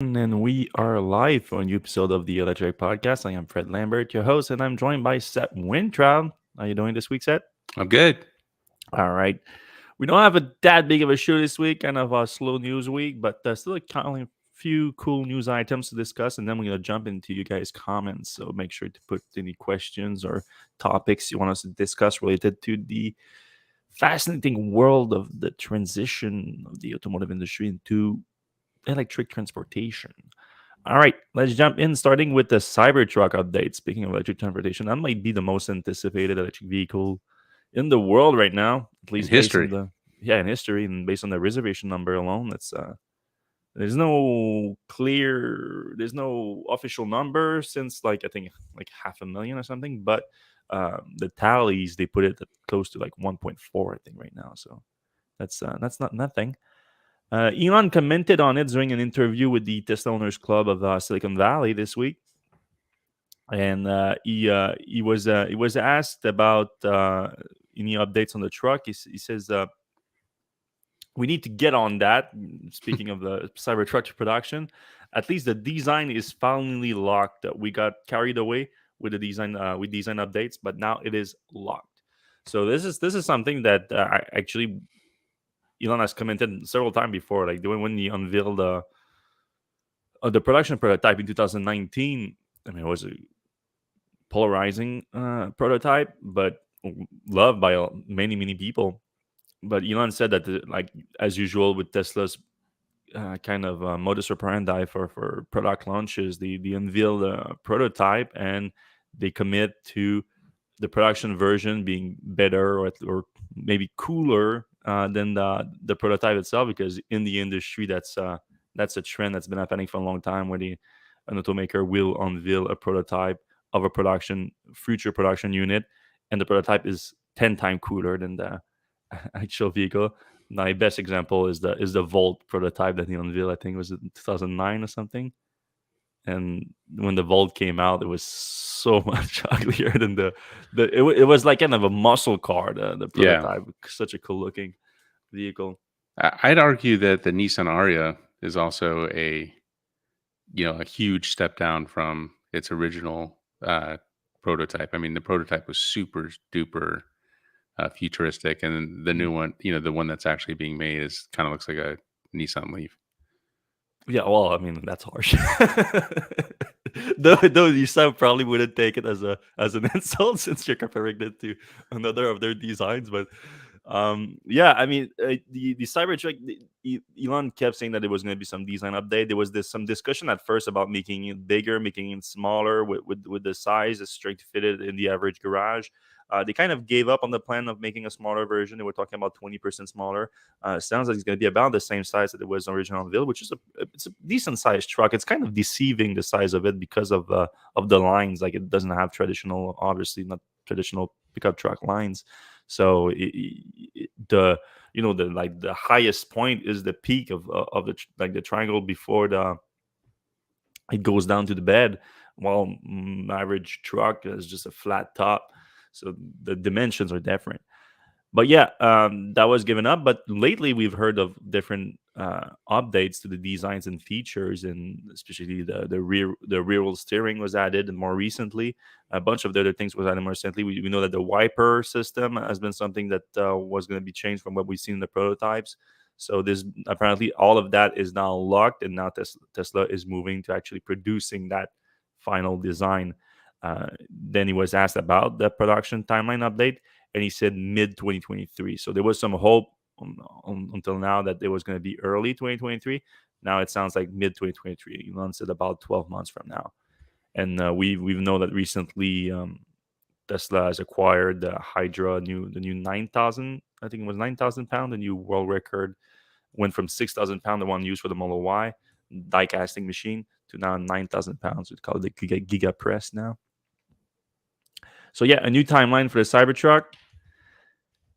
And we are live for a new episode of the Electrek Podcast. I am Fred Lambert, your host, and I'm joined by Seth Wintroud. How you doing this week, Seth? I'm good. All right. We don't have that big of a show this week, kind of a slow news week, but still a few cool news items to discuss, and then we're going to jump into you guys' comments. So make sure to put any questions or topics you want us to discuss related to the fascinating world of the transition of the automotive industry into electric transportation. All right, let's jump in, starting with the Cybertruck update. Speaking of electric transportation, that might be the most anticipated electric vehicle in the world right now, at In least based on history. in history and based on the reservation number alone. That's there's no official number since like I think like 500,000 or something, but the tallies they put it at close to like 1.4, I think, right now. So that's not nothing. Elon commented on it during an interview with the Tesla Owners Club of Silicon Valley this week, and he was asked about any updates on the truck. He says we need to get on that. Speaking of the Cybertruck production, at least the design is finally locked. We got carried away with the design with design updates, but now it is locked. So this is something that actually Elon has commented several times before, like doing when he unveiled the production prototype in 2019. I mean, it was a polarizing prototype, but loved by many people. But Elon said that, like as usual with Tesla's kind of modus operandi for product launches, they unveil the prototype and they commit to the production version being better or maybe cooler than the prototype itself, because in the industry that's a trend that's been happening for a long time, where an automaker will unveil a prototype of a future production unit, and the prototype is 10 times cooler than the actual vehicle. My best example is the Volt prototype that he unveiled. I think it was in 2009 or something. And when the Volt came out, it was so much uglier than it was like kind of a muscle car, the Yeah. prototype. Such a cool looking vehicle. I'd argue that the Nissan Aria is also a huge step down from its original prototype. I mean, the prototype was super duper futuristic, and the new one, the one that's actually being made is kind of looks like a Nissan Leaf. Yeah, well, I mean that's harsh. Though you some probably wouldn't take it as an insult since you're comparing it to another of their designs. But yeah, I mean the Cybertruck, Elon kept saying that there was going to be some design update. There was some discussion at first about making it bigger, making it smaller with the size that's straight to fit it in the average garage. They kind of gave up on the plan of making a smaller version. They were talking about 20% smaller. Sounds like it's going to be about the same size that it was original unveiled, which is it's a decent sized truck. It's kind of deceiving, the size of it, because of the lines. Like it doesn't have traditional, obviously not traditional pickup truck lines. So the the like the highest point is the peak of like the triangle before it goes down to the bed, while average truck is just a flat top. So the dimensions are different. But yeah, that was given up. But lately, we've heard of different updates to the designs and features, and especially the rear wheel steering was added. And more recently, a bunch of the other things was added more recently. We know that the wiper system has been something that was going to be changed from what we've seen in the prototypes. So this apparently all of that is now locked, and now Tesla is moving to actually producing that final design. Then he was asked about the production timeline update, and he said mid 2023. So there was some hope until now that it was going to be early 2023. Now it sounds like mid 2023. Elon said about 12 months from now. And we know that recently Tesla has acquired the Hydra, the new 9,000. I think it was 9,000 pound. The new world record went from 6,000 pound, the one used for the Model Y die casting machine, to now 9,000 pounds. We call it the Giga Press now. So yeah, a new timeline for the Cybertruck.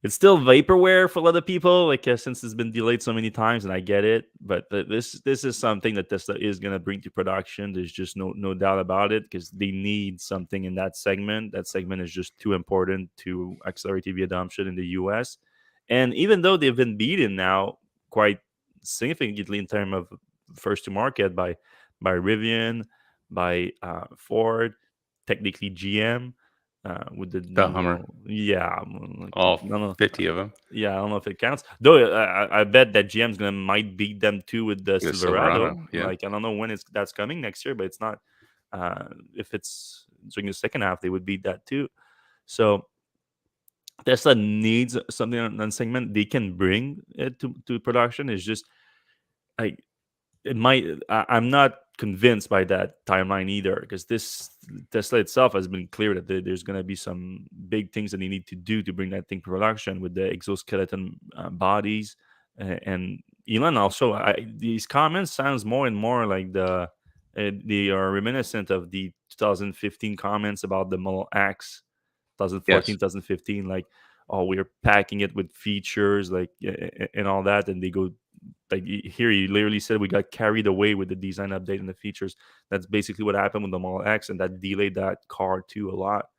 It's still vaporware for a lot of people, like since it's been delayed so many times, and I get it. But this is something that Tesla is gonna bring to production. There's just no doubt about it, because they need something in that segment. That segment is just too important to accelerate EV adoption in the U.S. And even though they've been beaten now quite significantly in terms of first to market by Rivian, by Ford, technically GM, with the The Hummer, yeah, like, all no, no, 50 of them, yeah, I don't know if it counts. Though I bet that GM's gonna might beat them too with the the Silverado. Silverado. Yeah. Like I don't know when that's coming next year, but it's not. If it's during the second half, they would beat that too. So Tesla needs something on that segment. They can bring it to production. It's just like it might. I'm not convinced by that timeline either, because this Tesla itself has been clear that there's going to be some big things that they need to do to bring that thing to production with the exoskeleton bodies. And Elon also, these comments sounds more and more like they are reminiscent of the 2015 comments about the Model X, Yes. 2014, 2015, like, oh, we're packing it with features, like, and all that, and they go like here he literally said we got carried away with the design update and the features. That's basically what happened with the Model X, and that delayed that car too a lot.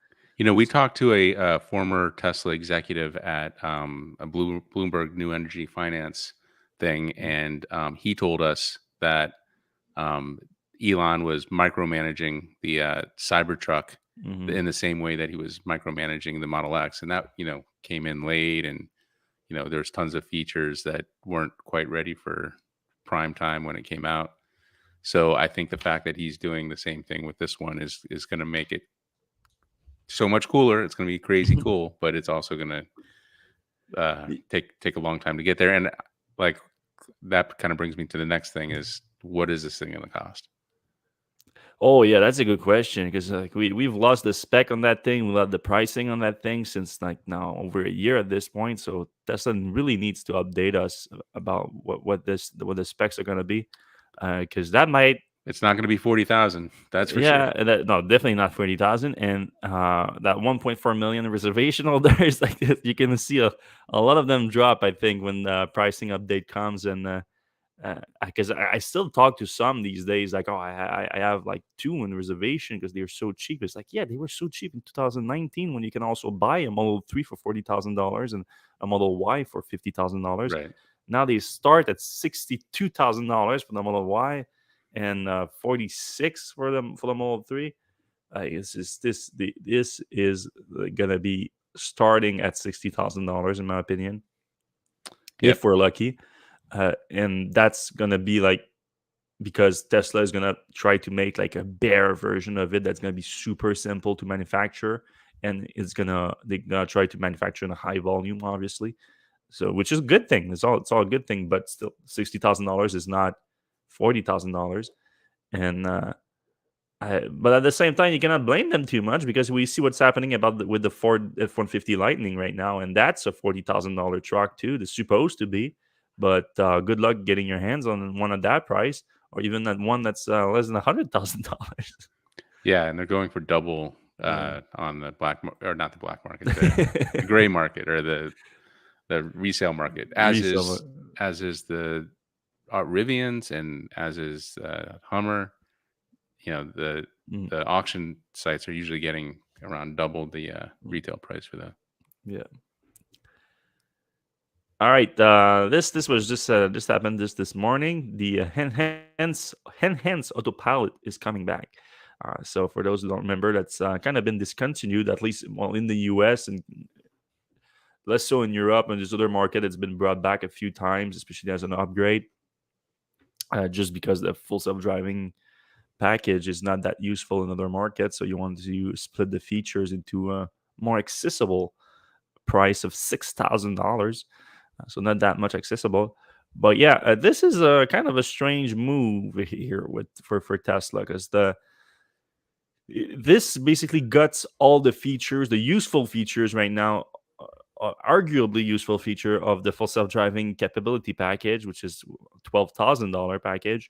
We talked to a former Tesla executive at a Bloomberg New Energy Finance thing, and he told us that um, Elon was micromanaging the Cybertruck Mm-hmm. in the same way that he was micromanaging the Model X, and that came in late, and there's tons of features that weren't quite ready for prime time when it came out. So I think the fact that he's doing the same thing with this one is going to make it so much cooler. It's going to be crazy cool, but it's also going to take a long time to get there. And like that kind of brings me to the next thing: is what is this thing going to cost? Oh yeah, that's a good question, because like we've lost the spec on that thing, we lost the pricing on that thing since like now over a year at this point. So Tesla really needs to update us about what the specs are going to be, because that might. It's not going to be 40,000. That's for sure. Yeah, no, definitely not 40,000. And that 1.4 million reservation holders, like you can see a lot of them drop, I think, when the pricing update comes. And because I still talk to some these days, like, oh, I have like two in reservation because they're so cheap. It's like, yeah, they were so cheap in 2019 when you can also buy a Model 3 for $40,000 and a Model Y for $50,000. Right. Now they start at $62,000 for the Model Y and 46 for the Model 3. This is gonna be starting at $60,000 in my opinion, Yep. if we're lucky. And that's gonna be like, because Tesla is gonna try to make like a bare version of it that's gonna be super simple to manufacture, and they're gonna try to manufacture in a high volume, obviously. So, which is a good thing. It's all a good thing, but still, $60,000 is not $40,000. And but at the same time, you cannot blame them too much, because we see what's happening with the Ford F-150 Lightning right now, and that's a $40,000 truck too. It's supposed to be, but good luck getting your hands on one at that price, or even that one that's less than $100,000. Yeah, and they're going for double Yeah. on the or not the black market, the gray market, or the resale market, Resale. as is the Rivians, and as is Hummer. The Mm, auction sites are usually getting around double the retail price for that. yeah. All right. This was just happened this morning. The Enhanced Autopilot is coming back. So for those who don't remember, that's kind of been discontinued, at least well in the U.S. and less so in Europe, and this other market. It's been brought back a few times, especially as an upgrade, just because the full self-driving package is not that useful in other markets. So you want to split the features into a more accessible price of $6,000. So not that much accessible. But yeah, this is a kind of a strange move here for Tesla, because this basically guts all the features, the useful features right now, arguably useful feature of the full self-driving capability package, which is $12,000 package.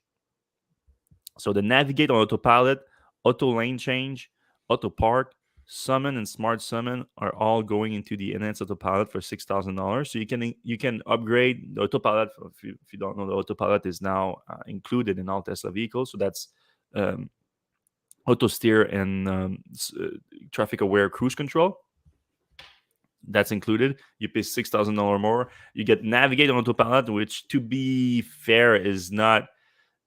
So the navigate on autopilot, auto lane change, auto park, summon, and smart summon are all going into the enhanced autopilot for $6,000. So you can upgrade the autopilot. If you don't know, the autopilot is now included in all Tesla vehicles. So that's um, auto steer and traffic aware cruise control. That's included. You pay $6,000 more. You get navigate on autopilot, which, to be fair, is not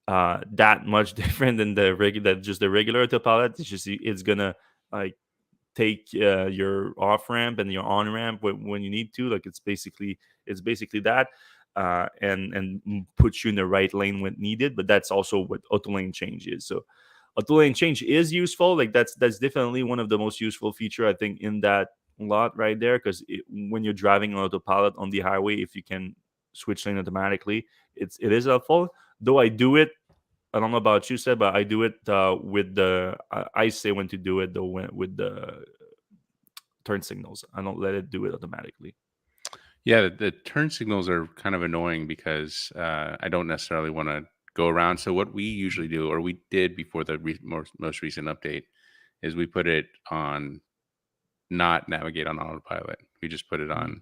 that much different than the regular autopilot. It's just it's gonna like take your off ramp and your on ramp when you need to. Like it's basically that, and put you in the right lane when needed. But that's also what auto lane change is. So auto lane change is useful. Like that's definitely one of the most useful feature I think in that lot right there. Because when you're driving on autopilot on the highway, if you can switch lane automatically, it is helpful. Though I do it, I don't know about you, Seb, but I do it with the. I say when to do it though with the turn signals. I don't let it do it automatically. Yeah, the turn signals are kind of annoying because I don't necessarily want to go around. So what we usually do, or we did before the most recent update, is we put it on not navigate on autopilot. We just put it Mhm. on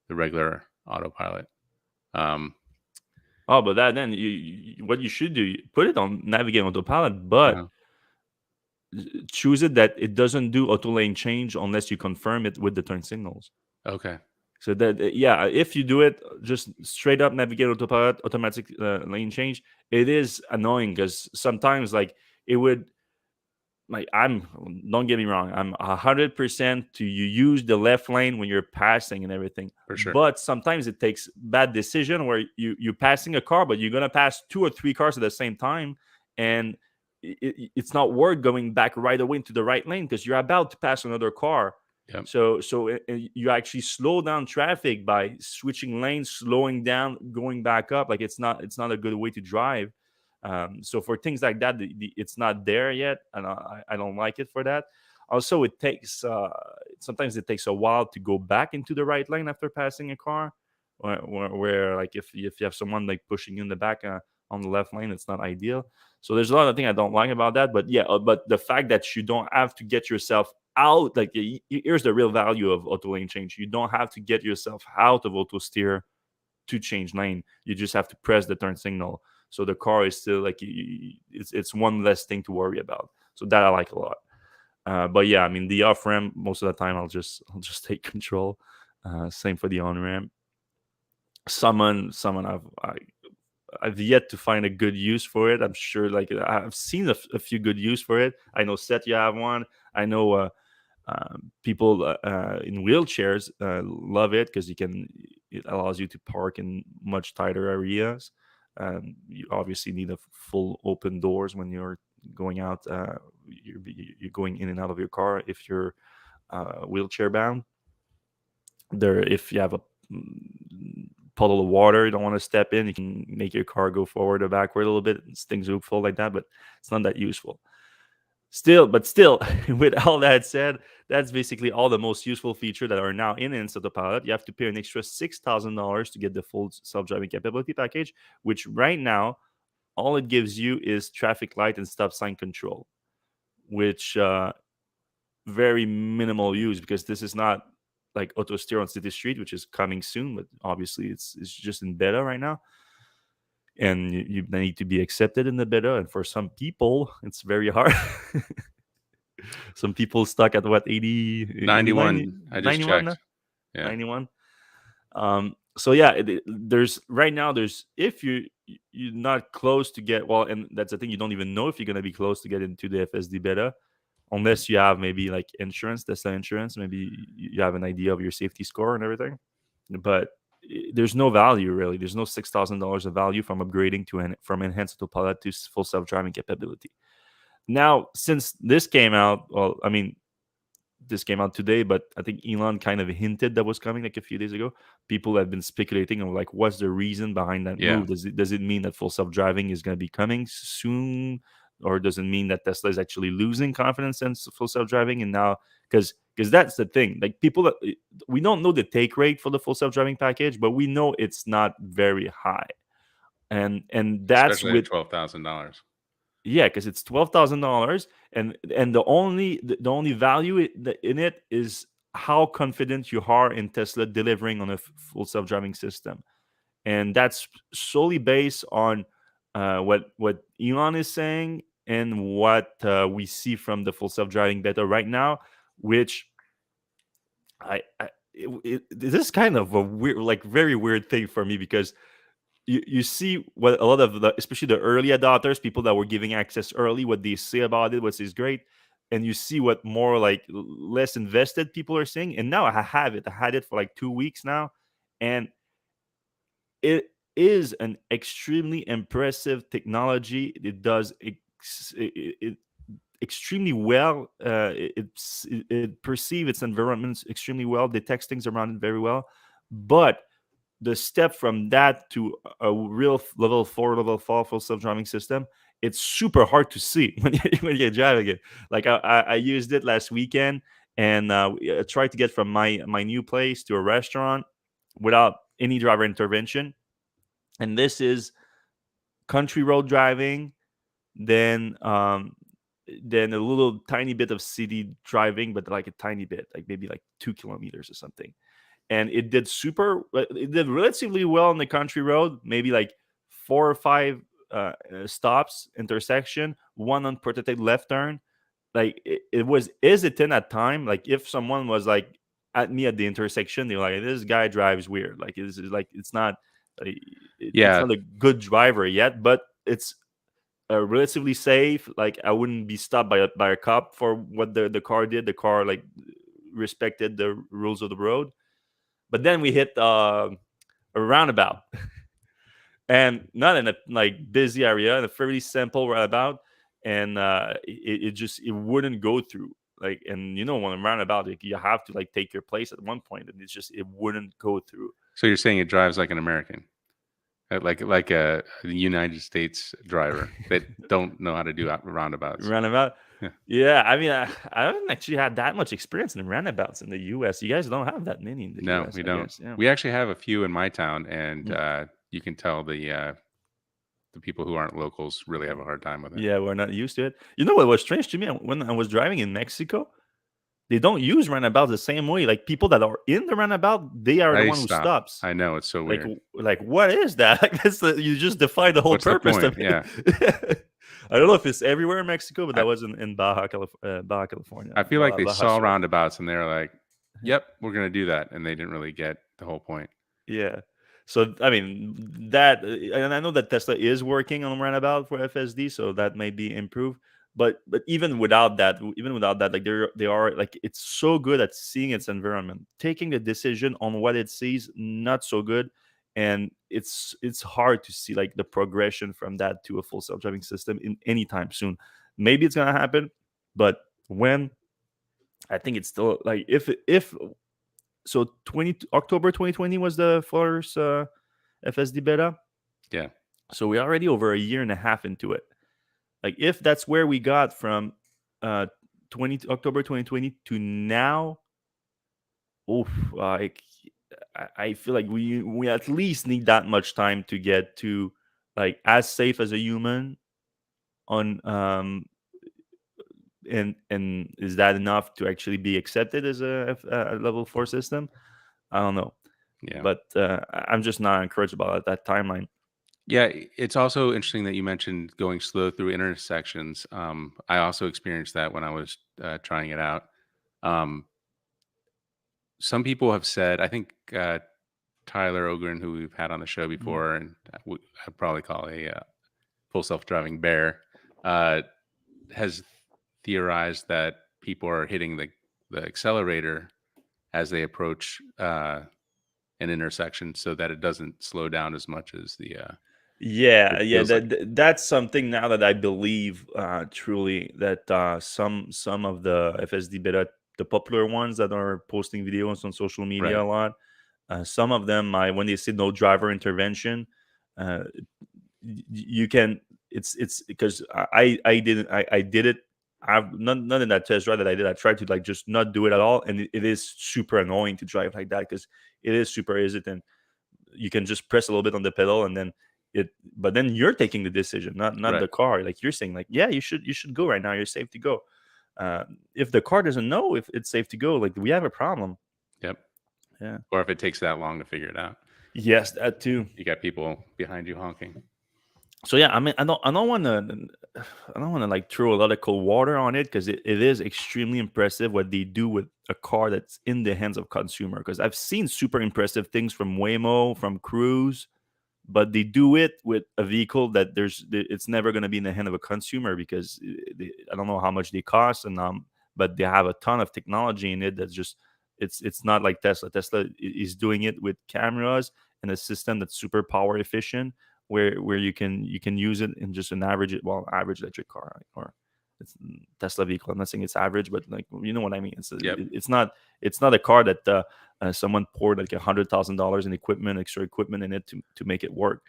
the regular autopilot. Um, Oh, but that then what you should do, put it on navigate autopilot, but uh, choose it that it doesn't do auto lane change unless you confirm it with the turn signals. okay, So that yeah, if you do it just straight up navigate autopilot, automatic lane change, it is annoying because sometimes like it would like I'm don't get me wrong, I'm 100% to you use the left lane when you're passing and everything. for sure. But sometimes it takes bad decision where you're passing a car, but you're gonna pass two or three cars at the same time, and it's not worth going back right away into the right lane because you're about to pass another car. Yep. So you actually slow down traffic by switching lanes, slowing down, going back up. Like it's not a good way to drive. So for things like that, it's not there yet, and I don't like it for that. Also, it takes sometimes it takes a while to go back into the right lane after passing a car, where like if you have someone like pushing you in the back on the left lane, it's not ideal. So there's a lot of things I don't like about that. But yeah, but the fact that you don't have to get yourself out, like here's the real value of auto lane change. You don't have to get yourself out of auto steer to change lane. You just have to press the turn signal. So the car is still like it's one less thing to worry about. So that I like a lot. But yeah, I mean the off ramp most of the time I'll just take control. Same for the on ramp. Summon I've yet to find a good use for it. I'm sure like I've seen a few good use for it. I know Seth, you have one. I know people in wheelchairs love it because it allows you to park in much tighter areas. You obviously need a full open doors when you're going out. You're going in and out of your car if you're wheelchair bound. There, if you have a puddle of water you don't want to step in, you can make your car go forward or backward a little bit. Things will fall like that, but it's not that useful. Still, with all that said, that's basically all the most useful feature that are now in Enhanced Autopilot. You have to pay an extra $6,000 to get the full self-driving capability package, which right now all it gives you is traffic light and stop sign control, which very minimal use because this is not like auto steer on city street, which is coming soon, but obviously it's just in beta right now, and you need to be accepted in the beta. And for some people, it's very hard. Some people stuck at what 90 91. I just 91 checked. now? Yeah. 91. So yeah, there's right now there's if you're not close to get well, and that's the thing, you don't even know if you're gonna be close to get into the FSD beta unless you have maybe like insurance, Tesla insurance. Maybe you have an idea of your safety score and everything, but there's no value really. There's no $6,000 of value from upgrading from enhanced autopilot to full self-driving capability. Now, since this came out, well, I mean, this came out today, but I think Elon kind of hinted that was coming like a few days ago. People have been speculating on like what's the reason behind that Yeah. move. Does it mean that full self driving is going to be coming soon, or does it mean that Tesla is actually losing confidence in full self driving? And now because that's the thing, like we don't know the take rate for the full self driving package, but we know it's not very high, and that's Especially at with $12,000. yeah, because it's $12,000, and the only value in it is how confident you are in Tesla delivering on a full self driving system, and that's solely based on what Elon is saying and what we see from the full self driving beta right now, which this is kind of a weird, like very weird thing for me because you see what a lot of the, especially the early adopters, people that were giving access early, what they say about it, what is great, and you see what more like less invested people are saying. And now I have it. I had it for like 2 weeks now, and it is an extremely impressive technology. It does extremely well. It perceives its environments extremely well, detects things around it very well, but the step from that to a real level 4, level 5 full self-driving system, it's super hard to see when you're driving it. Like I used it last weekend, and I tried to get from my new place to a restaurant without any driver intervention. And this is country road driving, then then a little tiny bit of city driving, but like a tiny bit, like maybe like 2 kilometers or something. And it did relatively well on the country road, maybe like 4 or 5 stops, intersection, one unprotected left turn. Like it was hesitant at time. Like if someone was like at me at the intersection, they're like, this guy drives weird. Like it's like like, it's Yeah. not a good driver yet, but it's relatively safe. Like I wouldn't be stopped by a cop for what the car did. The car like respected the rules of the road. But then we hit a roundabout, and not in a like busy area, in a fairly simple roundabout, and it wouldn't go through. Like, and when a roundabout, like, you have to like take your place at one point, and it wouldn't go through. So you're saying it drives like an American, like a United States driver that don't know how to do roundabouts. Roundabout. Yeah. Yeah, I mean, I haven't actually had that much experience in roundabouts in the U.S. You guys don't have that many in the No, U.S., we I don't. guess. Yeah. We actually have a few in my town, and Mm. you can tell the people who aren't locals really have a hard time with it. Yeah, we're not used to it. You know what was strange to me when I was driving in Mexico? They don't use roundabouts the same way. Like people that are in the roundabout, they are the I one who stop. stops. I know, it's so Like, weird. like what is that? Like you just define the whole What's the purpose to point? me. Yeah. I don't know if it's everywhere in Mexico, but I that was in Baja California. I feel like they Baja saw Sur. roundabouts and they're like, "Yep, we're gonna do that," and they didn't really get the whole point. Yeah. So I mean and I know that Tesla is working on roundabout for FSD, so that may be improved. But even without that, like they are like it's so good at seeing its environment, taking a decision on what it sees, not so good, and it's hard to see like the progression from that to a full self driving system in any time soon. Maybe it's gonna happen, but when I think it's still like if so 20 October 2020 was the first FSD beta. Yeah. So we're already over a year and a half into it. Like if that's where we got from uh 20 October 2020 to now, oof, like I feel like we at least need that much time to get to like as safe as a human on and is that enough to actually be accepted as a level 4 system? I don't know. Yeah. But I'm just not encouraged about that timeline. Yeah, it's also interesting that you mentioned going slow through intersections. I also experienced that when I was trying it out. Um, some people have said, I think Tyler Ogren, who we've had on the show Mhm. before, and I'd probably call a full self-driving bear, uh, has theorized that people are hitting the accelerator as they approach an intersection, so that it doesn't slow down as much as the Yeah, it yeah, feels like. that's something now that I believe truly that some of the FSD beta, the popular ones that are posting videos on social media Right. a lot, some of them, when they say no driver intervention, uh, you can it's because I didn't I did it. I've not in that test drive that I did. I tried to like just not do it at all, and it is super annoying to drive like that because it is super hesitant. You can just press a little bit on the pedal and then it but then you're taking the decision, not Right. the car. Like you're saying like, yeah, you should go right now, you're safe to go. If the car doesn't know if it's safe to go, like we have a problem. Yep. Yeah. Or if it takes that long to figure it out, Yes, that too. you got people behind you honking. So yeah, I mean, I don't want to like throw a lot of cold water on it because it is extremely impressive what they do with a car that's in the hands of consumer. Because I've seen super impressive things from Waymo, from Cruise, but they do it with a vehicle that it's never going to be in the hand of a consumer, because I don't know how much they cost, and but they have a ton of technology in it that's just it's not like Tesla. Tesla is doing it with cameras and a system that's super power efficient, where you can use it in just an average electric car, or it's Tesla vehicle. I'm not saying it's average, but like, you know what I mean. Yep. It's not a car that someone poured like $100,000 in extra equipment in it to make it work.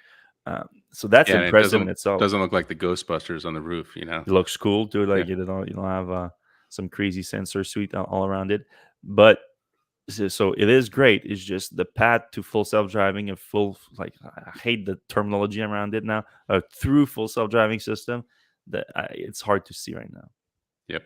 So that's Yeah, and it impressive in doesn't itself. doesn't look like the Ghostbusters on the roof, you know. It looks cool too. Yeah. Like, you don't have some crazy sensor suite all around it, but so it is great. It's just the path to full self driving and full, like, I hate the terminology around it now. Through full self driving system, that it's hard to see right now. Yep.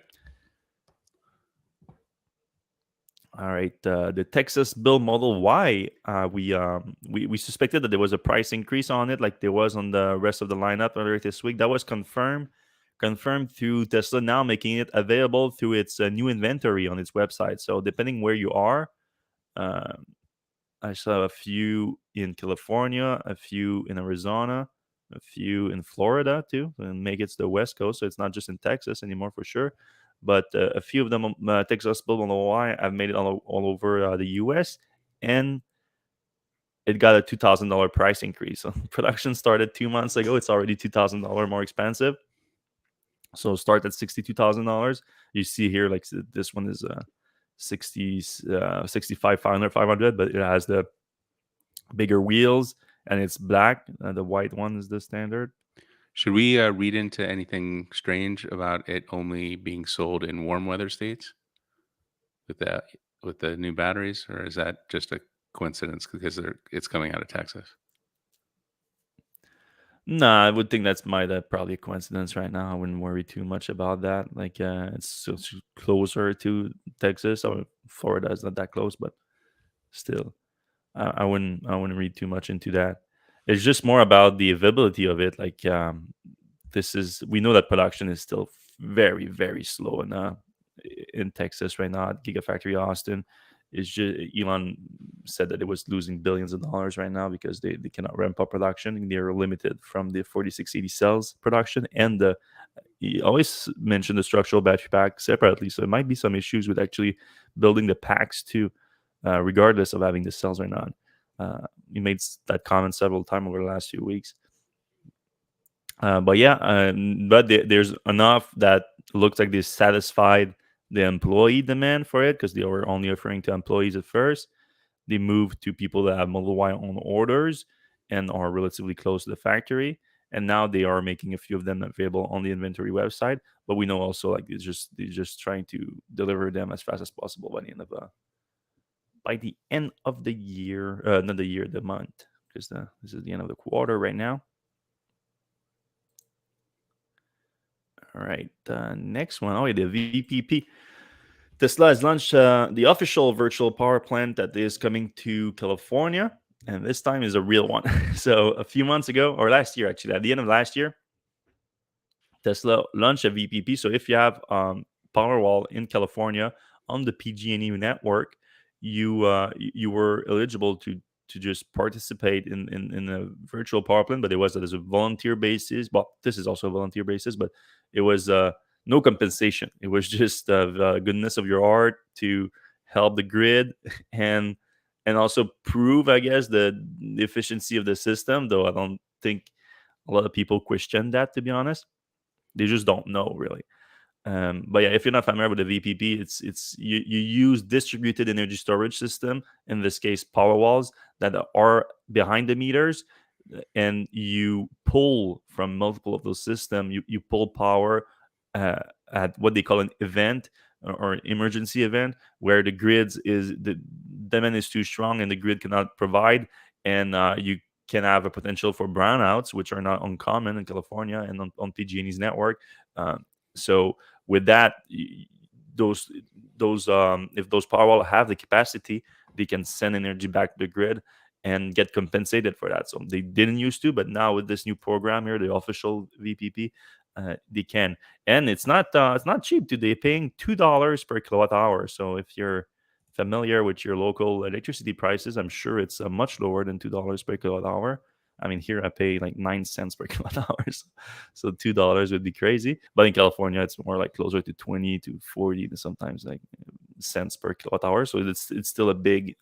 All right, the Texas build Model Y. We suspected that there was a price increase on it, like there was on the rest of the lineup earlier this week. That was confirmed through Tesla now making it available through its new inventory on its website. So depending where you are, uh, I saw a few in California, a few in Arizona, a few in Florida too, and make it to the West Coast. So it's not just in Texas anymore for sure. But a few of them, Texas built on the Y, I've made it all over the US, and it got a $2,000 price increase. So production started 2 months ago. It's already $2,000 more expensive. So start at $62,000. You see here, like this one is 65 500, but it has the bigger wheels and it's black. The white one is the standard. Should we read into anything strange about it only being sold in warm weather states with that with the new batteries, or is that just a coincidence because it's coming out of Texas? Nah, I would think that's probably a coincidence right now. I wouldn't worry too much about that. Like, it's so closer to Texas, or Florida is not that close, but still, I wouldn't read too much into that. It's just more about the availability of it. Like, we know that production is still very, very slow in Texas right now at Gigafactory Austin. Is just Elon said that it was losing billions of dollars right now because they cannot ramp up production. They're limited from the 4680 cells production, and he always mentioned the structural battery pack separately. So it might be some issues with actually building the packs too, regardless of having the cells or not. He made that comment several times over the last few weeks. But yeah, there's enough that looks like they satisfied the employee demand for it, because they were only offering to employees at first. They moved to people that have Model Y on orders and are relatively close to the factory. And now they are making a few of them available on the inventory website. But we know also, like, they're just trying to deliver them as fast as possible by the end of the year, not the year, the month, because this is the end of the quarter right now. All right, next one. Oh, yeah, the VPP. Tesla has launched the official virtual power plant that is coming to California, and this time is a real one. So a few months ago, or last year actually, at the end of last year, Tesla launched a VPP. So if you have Powerwall in California on the PG&E network, you were eligible to just participate in a virtual power plant, but it was as a volunteer basis. Well, this is also a volunteer basis, but it was no compensation. It was just the goodness of your heart to help the grid and also prove, I guess, the efficiency of the system. Though I don't think a lot of people question that, to be honest. They just don't know really. But yeah, if you're not familiar with the VPP, you use distributed energy storage system, in this case power walls, that are behind the meters, and you pull from multiple of those systems. You pull power uh, at what they call an event, or emergency event, where the demand is too strong and the grid cannot provide, and you can have a potential for brownouts, which are not uncommon in California and on PG&E's network. So with that, those if those Powerwall have the capacity, they can send energy back to the grid and get compensated for that. So they didn't used to, but now with this new program here, the official VPP, they can. And it's not cheap. Too. They're paying $2 per kilowatt hour. So if you're familiar with your local electricity prices, I'm sure it's much lower than $2 per kilowatt hour. I mean, here I pay like 9 cents per kilowatt hours, so $2 would be crazy. But in California, it's more like closer to 20 to 40, sometimes like cents per kilowatt hour. So it's still a big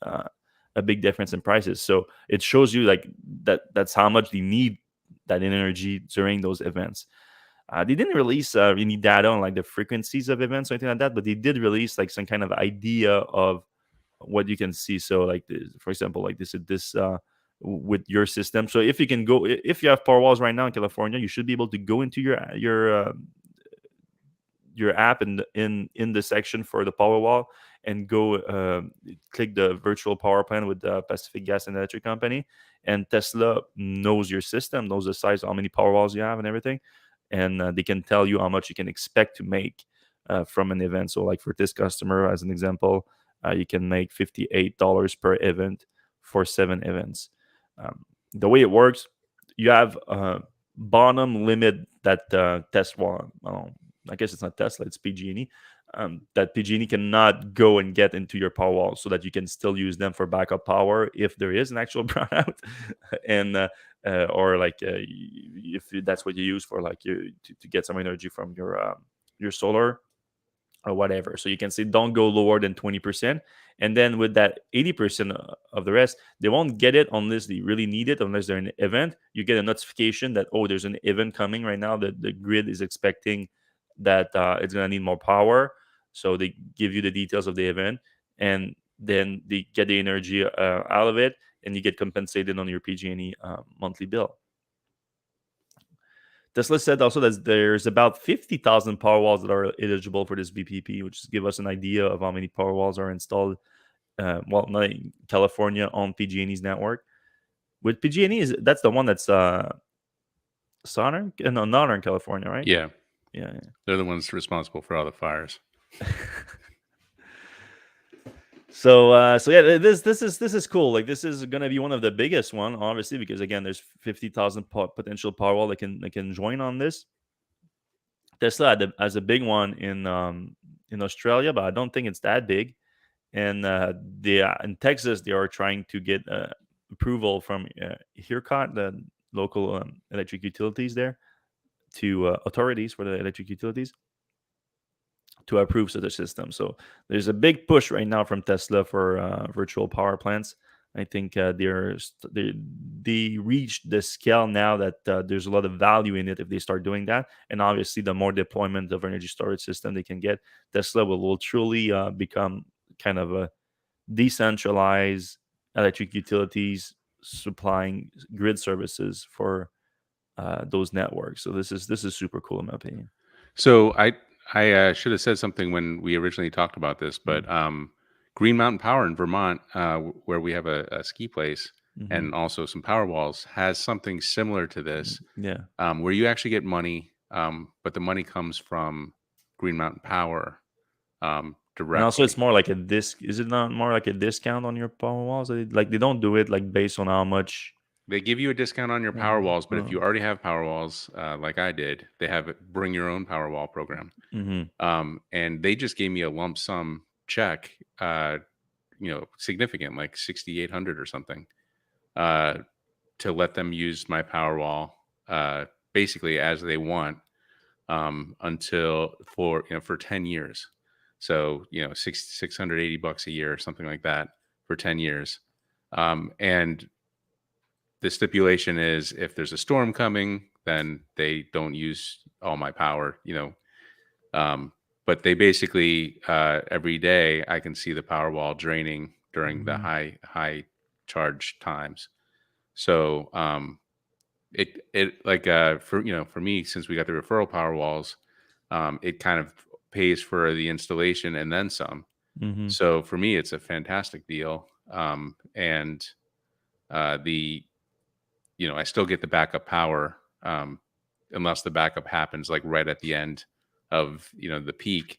difference in prices. So it shows you like that's how much they need that energy during those events. They didn't release any data on like the frequencies of events or anything like that, but they did release like some kind of idea of what you can see. So like this, for example, like this with your system. So if you can go, if you have power walls right now in California, you should be able to go into your app in the section for the Powerwall and go click the virtual power plan with the Pacific Gas and Electric Company, and Tesla knows your system, knows the size, how many power walls you have, and everything, and they can tell you how much you can expect to make from an event. So, like for this customer, as an example, you can make $58 per event for 7 events. The way it works, you have bottom limit that Tesla. I guess it's not Tesla, it's PG&E. That PG&E cannot go and get into your power wall, so that you can still use them for backup power if there is an actual brownout, and or like if that's what you use for like to get some energy from your solar or whatever. So you can say don't go lower than 20%. And then with that 80% of the rest, they won't get it unless they really need it, unless they're in an event. You get a notification that, oh, there's an event coming right now, that the grid is expecting that it's going to need more power. So they give you the details of the event, and then they get the energy out of it, and you get compensated on your PG&E monthly bill. Tesla said also that there's about 50,000 power walls that are eligible for this VPP, which give us an idea of how many power walls are installed. Not in California on PG&E's network. With PG&E, that's the one that's Northern California, right? Yeah. Yeah. They're the ones responsible for all the fires. So yeah, this is cool. Like, this is gonna be one of the biggest one, obviously, because again, there's 50,000 potential Powerwall that can join on this. Tesla has a big one in Australia, but I don't think it's that big. And in Texas, they are trying to get approval from HERCOT, the local electric utilities there, to authorities for the electric utilities, to approve such a system. So there's a big push right now from Tesla for virtual power plants. I think they reached the scale now that there's a lot of value in it if they start doing that. And obviously, the more deployment of energy storage system they can get, Tesla will truly become kind of a decentralized electric utilities supplying grid services for those networks. So this is super cool in my opinion. So I should have said something when we originally talked about this, but Green Mountain Power in Vermont, where we have a ski place and also some power walls, has something similar to this. Yeah. Where you actually get money, but the money comes from Green Mountain Power directly. And also, it's more like is it not more like a discount on your power walls? Like, they don't do it like based on how much. They give you a discount on your power walls, but if you already have power walls, like I did, they have bring your own power wall program. And they just gave me a lump sum check, significant, like 6,800 or something, to let them use my power wall basically as they want, until for 10 years. So, $680 a year or something like that for 10 years. And the stipulation is if there's a storm coming, then they don't use all my power, but they basically every day I can see the power wall draining during the high charge times. So it like for me, since we got the referral power walls, it kind of pays for the installation and then some. So for me, it's a fantastic deal. And I still get the backup power, unless the backup happens like right at the end of, the peak.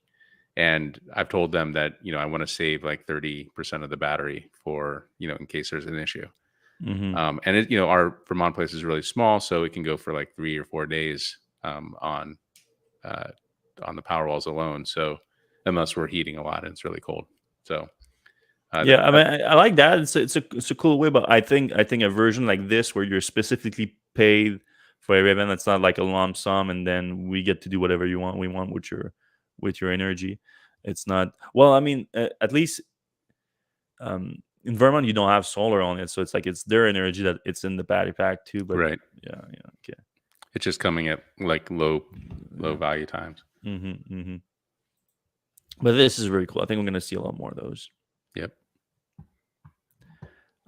And I've told them that, I want to save like 30% of the battery for, in case there's an issue. And our Vermont place is really small, so it can go for like 3 or 4 days, on the power walls alone. So unless we're heating a lot and it's really cold. So, Yeah, I mean, I like that. It's a cool way, but I think a version like this where you're specifically paid for every event, it's not like a lump sum, and then we get to do whatever you want. We want with your energy. It's not well. I mean, at least in Vermont, you don't have solar on it, so it's like it's their energy that it's in the battery pack too. But right. yeah, yeah, okay, It's just coming at like low yeah. value times. Mm-hmm. But this is really cool. I think we're gonna see a lot more of those. Yep.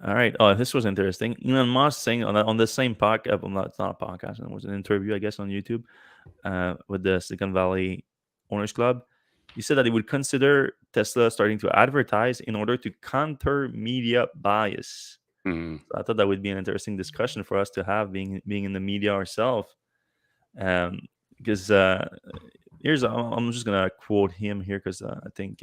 All right. Oh, this was interesting. Elon Musk saying on the same podcast. Well, it's not a podcast. It was an interview, I guess, on YouTube with the Silicon Valley Owners Club. He said that he would consider Tesla starting to advertise in order to counter media bias. Hmm. So I thought that would be an interesting discussion for us to have, being in the media ourselves. Because I'm just gonna quote him here because I think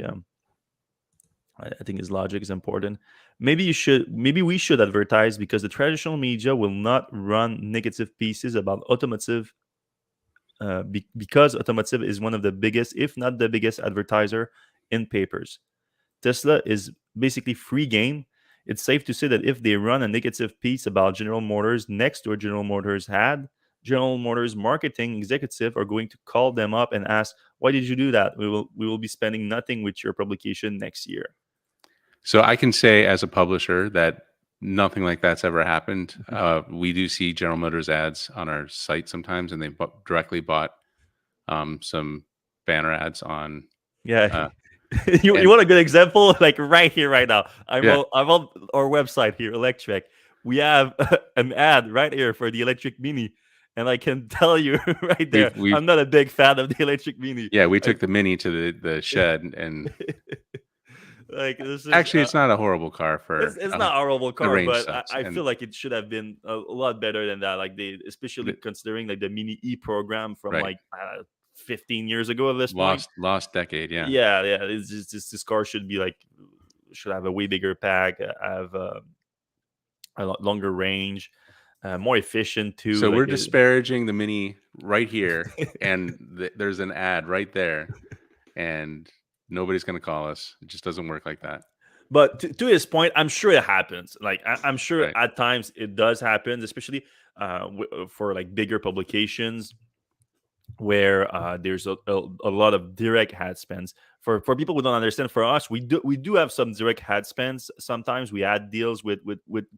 his logic is important. Maybe we should advertise because the traditional media will not run negative pieces about automotive because automotive is one of the biggest, if not the biggest, advertiser in papers. Tesla is basically free game. It's safe to say that if they run a negative piece about General Motors next to a General Motors ad, General Motors marketing executive are going to call them up and ask, "Why did you do that? We will be spending nothing with your publication next year." So I can say as a publisher that nothing like that's ever happened. We do see General Motors ads on our site sometimes, and they directly bought some banner ads on. Yeah. Uh, you and want a good example? Like right here, right now. yeah, I'm on our website here, Electrek. We have an ad right here for the Electric Mini. And I can tell you right there, we've I'm not a big fan of the Electric Mini. yeah, we I, took the Mini to the shed, and like this is actually, it's not a horrible car it's for it's not a horrible the car, range but sucks, I and feel like it should have been a lot better than that. Like they, especially the, considering like the Mini E program from right, like 15 years ago at this point. lost decade, yeah. Yeah. It's just this car should be like should have a way bigger pack, have a lot longer range, more efficient too. So we're Like disparaging the Mini right here, and there's an ad right there, and nobody's going to call us. It just doesn't work like that. but to his point, I'm sure it happens. Like I'm sure Right. at times it does happen, especially for like bigger publications where there's a lot of direct ad spends. For people who don't understand, for us, we do have some direct ad spends. Sometimes we add deals with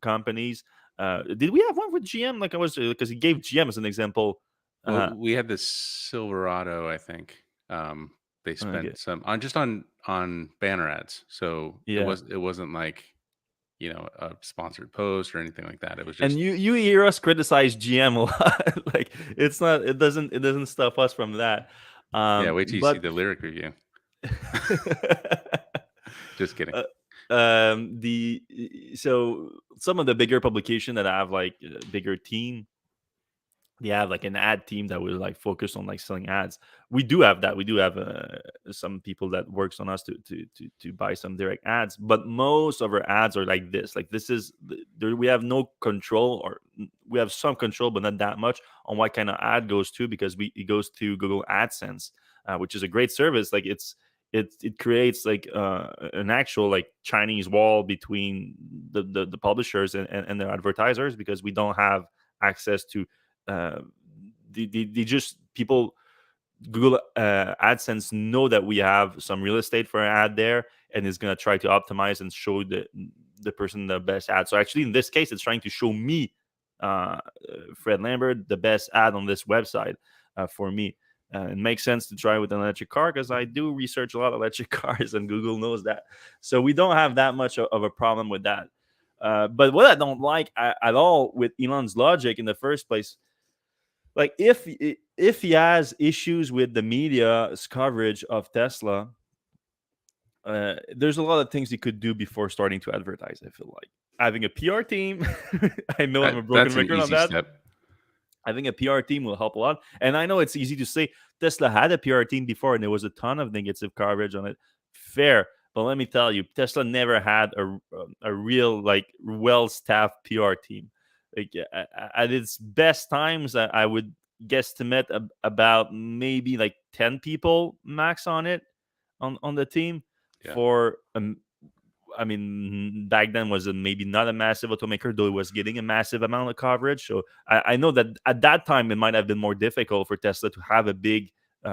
companies. Did we have one with GM? Like I was because he gave GM as an example. Well, Uh, we had this Silverado, I think. They okay, spent some on just on banner ads, so yeah. it wasn't like a sponsored post or anything like that. It was And just you hear us criticize GM a lot. Like it doesn't stop us from that. yeah. Wait till you see But the Lyric review. Just kidding. uh, the so some of the bigger publication that have like a bigger team, they have like an ad team that will like focus on like selling ads. We do have that. We do have some people that works on us to buy some direct ads, but most of our ads are like this. Like this is there. We have no control, or we have some control, but not that much on what kind of ad goes to because it goes to Google AdSense, which is a great service. Like it creates like an actual like Chinese wall between the publishers and their advertisers because we don't have access to uh, the just people. Google AdSense know that we have some real estate for an ad there and is going to try to optimize and show the person the best ad. So actually in this case it's trying to show me Fred Lambert the best ad on this website for me. It makes sense to try with an electric car because I do research a lot of electric cars and Google knows that. So we don't have that much of a problem with that. But what I don't like at all with Elon's logic in the first place, like if he has issues with the media's coverage of Tesla, there's a lot of things he could do before starting to advertise. I feel like having a PR team. I know I'm a broken That's an record on easy that. step. I think a PR team will help a lot. And I know it's easy to say Tesla had a PR team before and there was a ton of negative coverage on it. Fair. But let me tell you, Tesla never had a real, like, well staffed PR team. Like, at its best times, I would guesstimate about maybe like 10 people max on it, on the team Yeah. for I mean, back then was maybe not a massive automaker, though it was getting a massive amount of coverage. So I know that at that time it might have been more difficult for Tesla to have a big,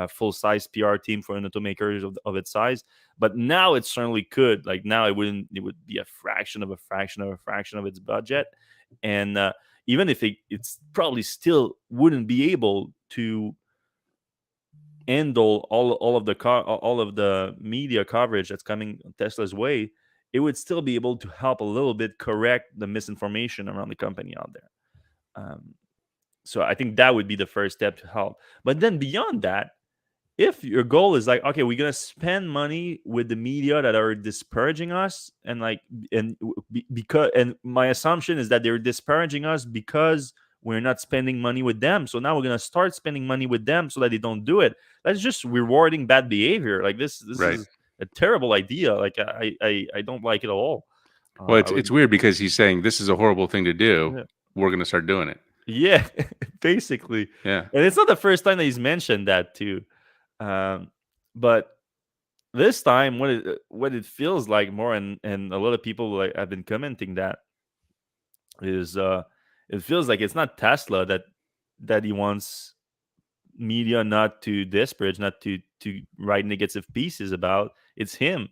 full-size PR team for an automaker of its size. But now it certainly could. Like now, it wouldn't. It would be a fraction of a fraction of a fraction of its budget, and even if it's probably still wouldn't be able to handle all of the all of the media coverage that's coming Tesla's way. It would still be able to help a little bit correct the misinformation around the company out there. So I think that would be the first step to help. But then beyond that, if your goal is like, okay, we're gonna spend money with the media that are disparaging us, and like, and because, and my assumption is that they're disparaging us because we're not spending money with them. So now we're gonna start spending money with them so that they don't do it. That's just rewarding bad behavior. Like this Right. is a terrible idea. Like I don't like it at all. Well, I it's would, weird because he's saying this is a horrible thing to do. yeah, We're going to start doing it. yeah, basically. Yeah. And it's not the first time that he's mentioned that too. But this time, what it feels like more, and a lot of people like have been commenting that is, it feels like it's not Tesla that he wants media not to disparage, not to write negative pieces about. It's him.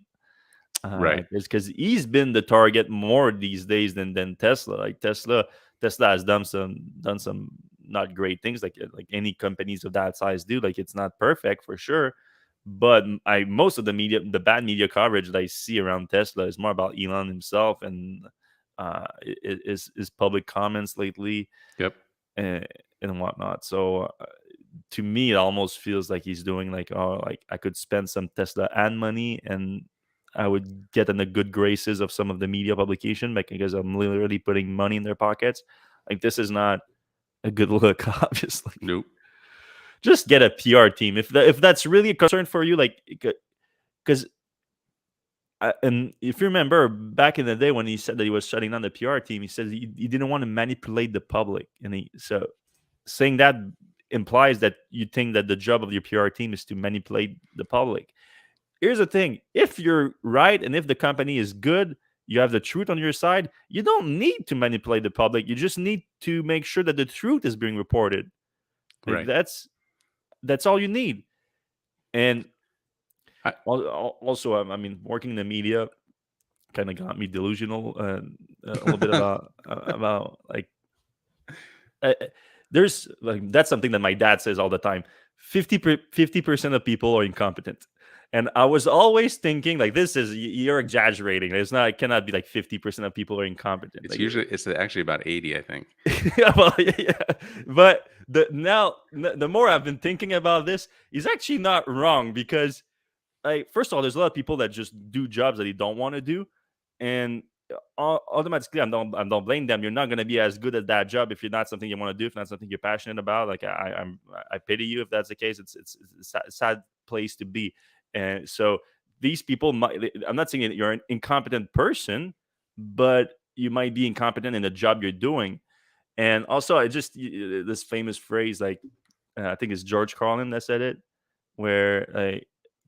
Right. Because he's been the target more these days than Tesla. Like Tesla has done some not great things, like any companies of that size do. Like it's not perfect for sure, but I most of the bad media coverage that I see around Tesla is more about Elon himself and his public comments lately, Yep. and whatnot. So to me, it almost feels like he's doing like, oh, like I could spend some Tesla ad money and I would get in the good graces of some of the media publication, like, because I'm literally putting money in their pockets. Like this is not a good look, obviously. Nope. Just get a PR team if that's really a concern for you, like, because and if you remember back in the day when he said that he was shutting down the PR team, he said he didn't want to manipulate the public, and so saying that implies that you think that the job of your PR team is to manipulate the public. Here's the thing: if you're right and if the company is good, you have the truth on your side, you don't need to manipulate the public. You just need to make sure that the truth is being reported. Like Right. that's all you need. And I, also, I mean, working in the media kind of got me delusional, a little bit about like, uh, there's like, that's something that my dad says all the time. 50% of people are incompetent. And I was always thinking, like, this is, you're exaggerating. It's not, it cannot be like 50% of people are incompetent. it's Like, usually it's actually about 80, I think. yeah, well, yeah. But the more I've been thinking about this, he's actually not wrong, because, like, first of all, there's a lot of people that just do jobs that they don't want to do, and automatically, I don't blame them. You're not going to be as good at that job if you're not something you want to do, if not something you're passionate about. Like I pity you if that's the case. It's a sad place to be. And so these people I'm not saying that you're an incompetent person, but you might be incompetent in the job you're doing. And also, I just this famous phrase, like, I think it's George Carlin that said it, where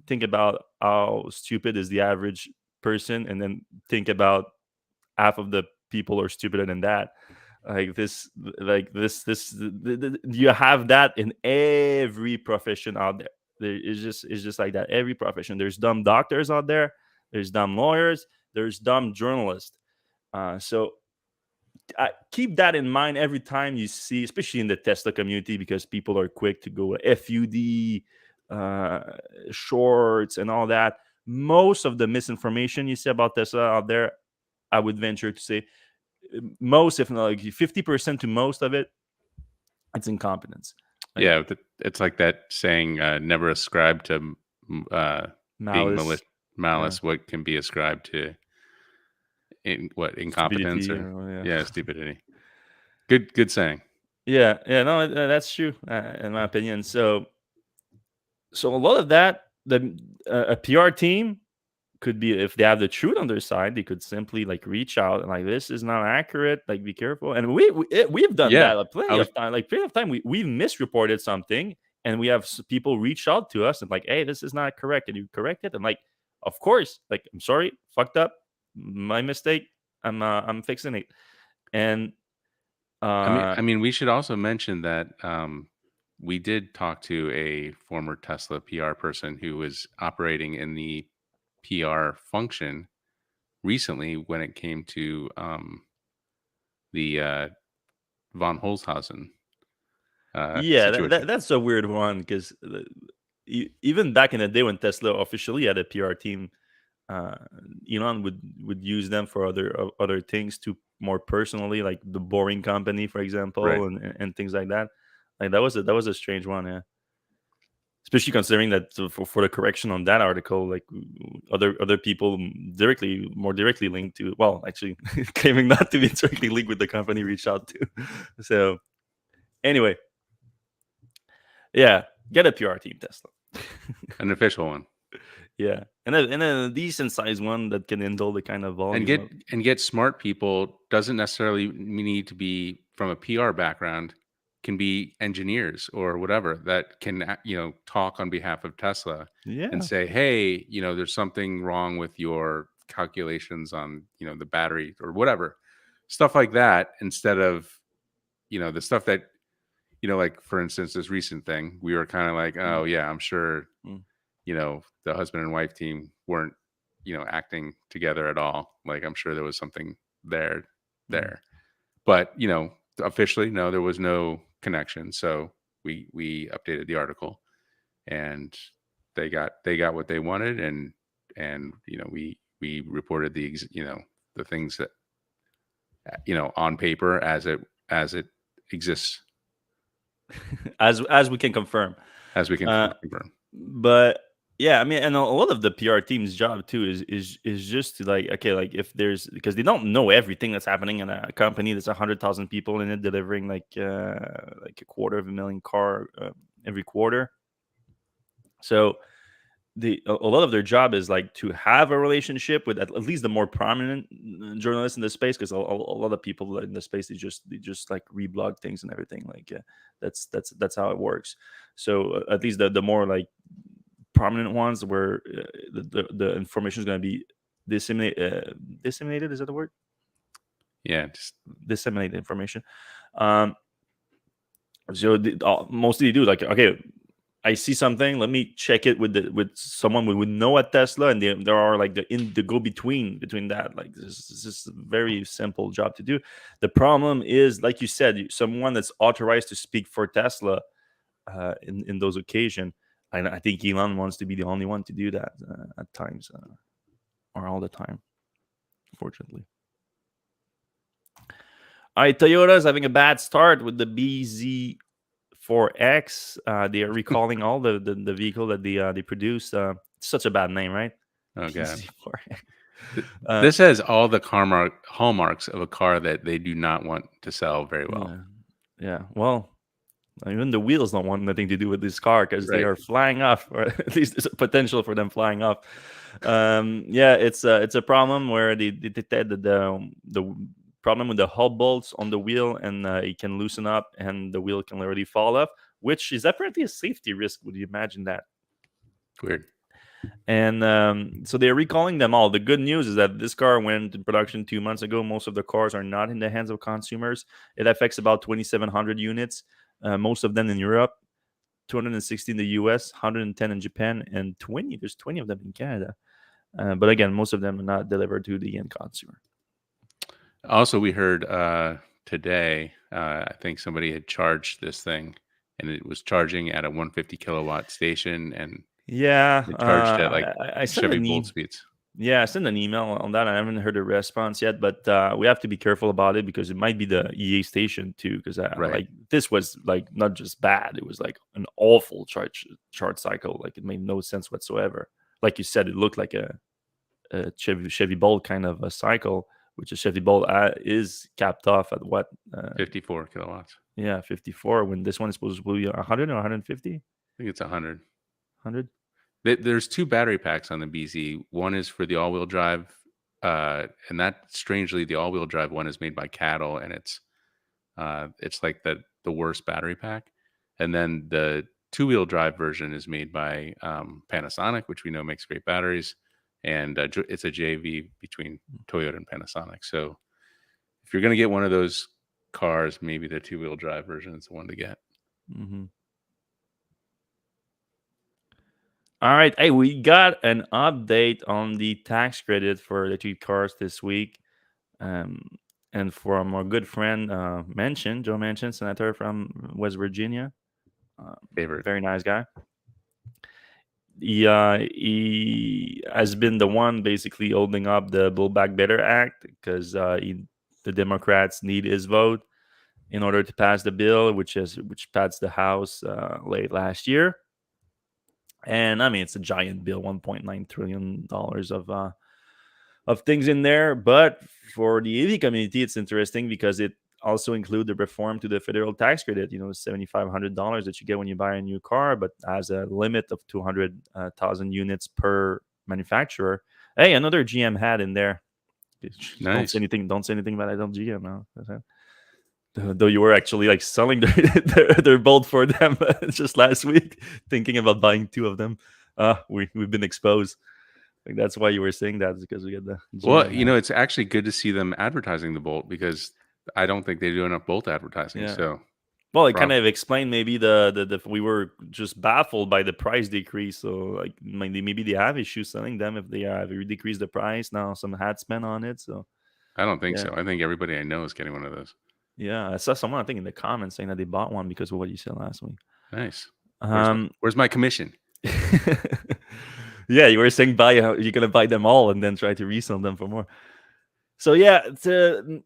think about how stupid is the average person, and then think about half of the people are stupider than that. You have that in every profession out there. It's just like that. Every profession. There's dumb doctors out there. There's dumb lawyers. There's dumb journalists. So keep that in mind every time you see, especially in the Tesla community, because people are quick to go FUD, shorts, and all that. Most of the misinformation you see about Tesla out there, I would venture to say, most, if not like 50% to most of it, it's incompetence. Like, yeah, it's like that saying, never ascribe to being malice, malice. What can be ascribed to incompetence stupidity, or yeah. stupidity. Good saying. Yeah, no, that's true, in my opinion. So a lot of that, a PR team could be, if they have the truth on their side, they could simply like reach out and like, this is not accurate, like, be careful. And we've done Yeah, that plenty of time. We've misreported something, and we have people reach out to us and like, hey, this is not correct, and you correct it, and like, of course, like, I'm sorry, fucked up, my mistake. I'm fixing it. And uh, I mean, we should also mention that we did talk to a former Tesla PR person who was operating in the PR function recently when it came to the von Holzhausen yeah, situation. that's a weird one because even back in the day when Tesla officially had a PR team, uh, Elon would use them for other things too, more personally, like the Boring Company, for Right. example, and things like that. Like that was a strange one, yeah. Especially considering that for the correction on that article, like other people more directly linked to, well, actually claiming not to be directly linked with the company reached out to. So anyway, yeah, get a PR team, Tesla. An official one. Yeah, and then a decent sized one that can handle the kind of And volume get of. and get smart people doesn't necessarily need to be from a PR background, can be engineers or whatever that can talk on behalf of Tesla and Yeah. say, hey, there's something wrong with your calculations on the battery or whatever, stuff like that, instead of the stuff that like for instance this recent thing we were kind of like, Mm, oh yeah, I'm sure mm, the husband and wife team weren't, acting together at all. Like, I'm sure there was something there, mm. there. But, officially, no, there was no connection. So we updated the article, and they got what they wanted, and we reported the things that on paper as it exists, As we can confirm. as we can Uh, confirm. but yeah, I mean, and a lot of the PR team's job too is just to, like, okay, like if there's, because they don't know everything that's happening in a company that's 100,000 people in it, delivering like a quarter of a million car every quarter. So a lot of their job is like to have a relationship with at least the more prominent journalists in the space, because a lot of people in the space they just like reblog things and everything, like that's how it works. So at least the more like prominent ones where the information is going to be disseminated, is that the word? Yeah, just Disseminate information. um so mostly they do like, okay, I see something. Let me check it with someone we would know at Tesla, and there are like the go between that. Like this is a very simple job to do. The problem is, like you said, someone that's authorized to speak for Tesla in those occasions. And I think Elon wants to be the only one to do that at times, or all the time, unfortunately. All right, Toyota's having a bad start with the BZ4X. They are recalling all the vehicle that they produce. Such a bad name, right? oh god. BZ4X. This has all the hallmarks of a car that they do not want to sell very well. Yeah, yeah. Well, even the wheels don't want nothing to do with this car because they Right. are flying off, or at least there's a potential for them flying off. Yeah, it's a problem where they detected the problem with the hub bolts on the wheel, and it can loosen up, and the wheel can literally fall off, which is apparently a safety risk. Would you imagine that? Weird. And so they're recalling them all. The good news is that this car went into production 2 months ago. Most of the cars are not in the hands of consumers. It affects about 2,700 units, most of them in Europe, 260 in the US, 110 in Japan, and there's 20 of them in Canada. But again, most of them are not delivered to the end consumer. Also, we heard today, I think somebody had charged this thing, and it was charging at a 150 kilowatt station, and Yeah, it charged at like I sent Chevy an Bolt speeds. yeah, I sent an email on that. I haven't heard a response yet, but we have to be careful about it because it might be the EA station too. Because Right. like this was like not just bad; it was like an awful charge cycle. Like it made no sense whatsoever. Like you said, it looked like a Chevy Bolt kind of a cycle, which a Chevy Bolt is capped off at what? 54 kilowatts. Yeah, 54. When this one is supposed to be 100 or 150, I think it's 100. 100. There's two battery packs on the BZ. One is for the all-wheel drive, and that strangely, the all-wheel drive one is made by Cattle, and it's like the worst battery pack. And then the two-wheel drive version is made by Panasonic, which we know makes great batteries, and it's a JV between Toyota and Panasonic. So if you're going to get one of those cars, maybe the 2-wheel drive version is the one to get. Mm-hmm. All right. Hey, we got an update on the tax credit for electric cars this week. Um, and from our good friend Joe Manchin, senator from West Virginia. Uh, Favorite. Very nice guy. He has been the one basically holding up the Build Back Better Act because the Democrats need his vote in order to pass the bill, which passed the House late last year. And I mean, it's a giant bill, $1.9 trillion of things in there. But for the EV community, it's interesting because it also includes the reform to the federal tax credit. $7,500 that you get when you buy a new car, but has a limit of 200,000 units per manufacturer. Hey, another GM hat in there. Nice. Don't say anything. Don't say anything about it on GM now. Though you were actually like selling their Bolt for them just last week, thinking about buying 2 of them. We've been exposed. Like that's why you were saying that, is because we get the GM Well, it's actually good to see them advertising the Bolt because I don't think they do enough Bolt advertising. Yeah. So, well, it kind of explained maybe the we were just baffled by the price decrease. So like maybe they have issues selling them if they have decreased the price. Now some had spent on it. So I don't think so. I think everybody I know is getting one of those. Yeah, I saw someone I think in the comments saying that they bought one because of what you said last week. Nice. Where's my commission? Yeah, you were saying you're gonna buy them all and then try to resell them for more. So yeah, the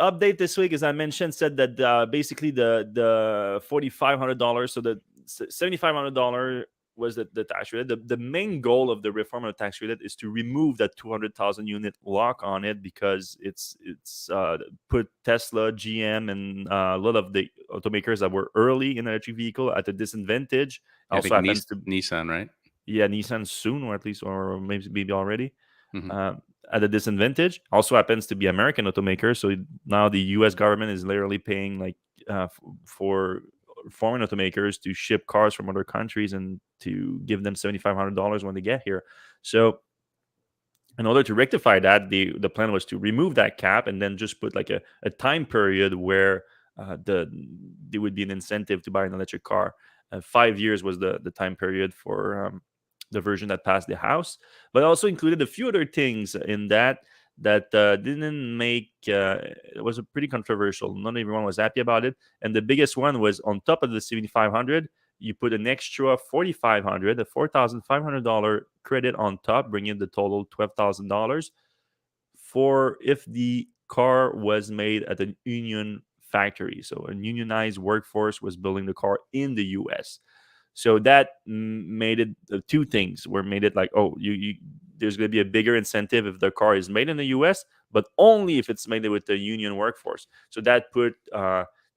update this week, as I mentioned, said that basically the $4,500, so the $7,500 was the tax credit. The main goal of the reform of the tax credit is to remove that 200,000 unit lock on it because it's put Tesla, GM, and a lot of the automakers that were early in electric vehicle at a disadvantage. I also happens to Nissan, right? Yeah, Nissan soon, or at least, or maybe already. At a disadvantage. Also happens to be American automakers. So now the U.S. government is literally paying like for foreign automakers to ship cars from other countries and to give them $7,500 when they get here. So in order to rectify that, the plan was to remove that cap and then just put like a time period where there would be an incentive to buy an electric car. 5 years was the time period for the version that passed the House, but also included a few other things in that didn't make it was a pretty controversial. Not everyone was happy about it, and the biggest one was on top of the 7,500, you put an extra 4,500, a $4,500 credit on top, bringing the total $12,000 for if the car was made at a union factory. So a unionized workforce was building the car in the U.S. So that made it two things were made it like, oh, you there's going to be a bigger incentive if the car is made in the U.S., but only if it's made with the union workforce. So that put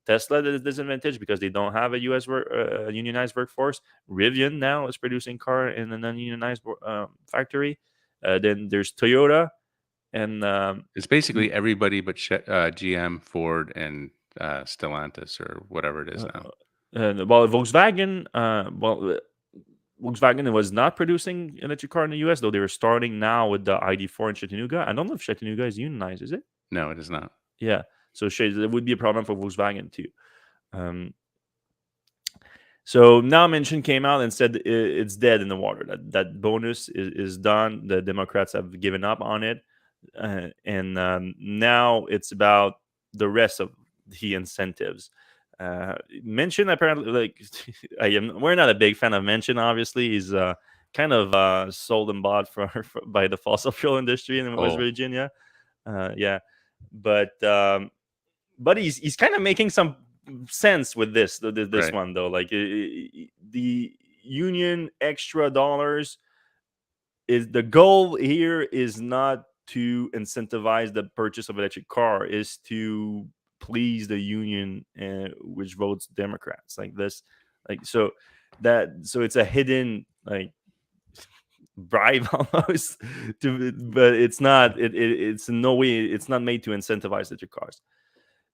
Tesla at a disadvantage because they don't have a U.S. Unionized workforce. Rivian now is producing car in a non-unionized factory. Then there's Toyota, and it's basically everybody but GM, Ford, and Stellantis or whatever it is now. Volkswagen, Volkswagen was not producing electric car in the U.S., though they were starting now with the ID4 in Chattanooga. I don't know if Chattanooga is unionized, is it? No, it is not. Yeah, so it would be a problem for Volkswagen too. So now Manchin came out and said it's dead in the water. That bonus is done. The Democrats have given up on it, and now it's about the rest of the incentives. Manchin apparently, like, we're not a big fan of Manchin. Obviously, he's kind of sold and bought by the fossil fuel industry in West Virginia. Yeah, but he's kind of making some sense with this right. One though. Like the union extra dollars is the goal here is not to incentivize the purchase of electric car, is to please the union which votes Democrats like this, like so it's a hidden like bribe almost but it's not it's in no way, it's not made to incentivize electric cars.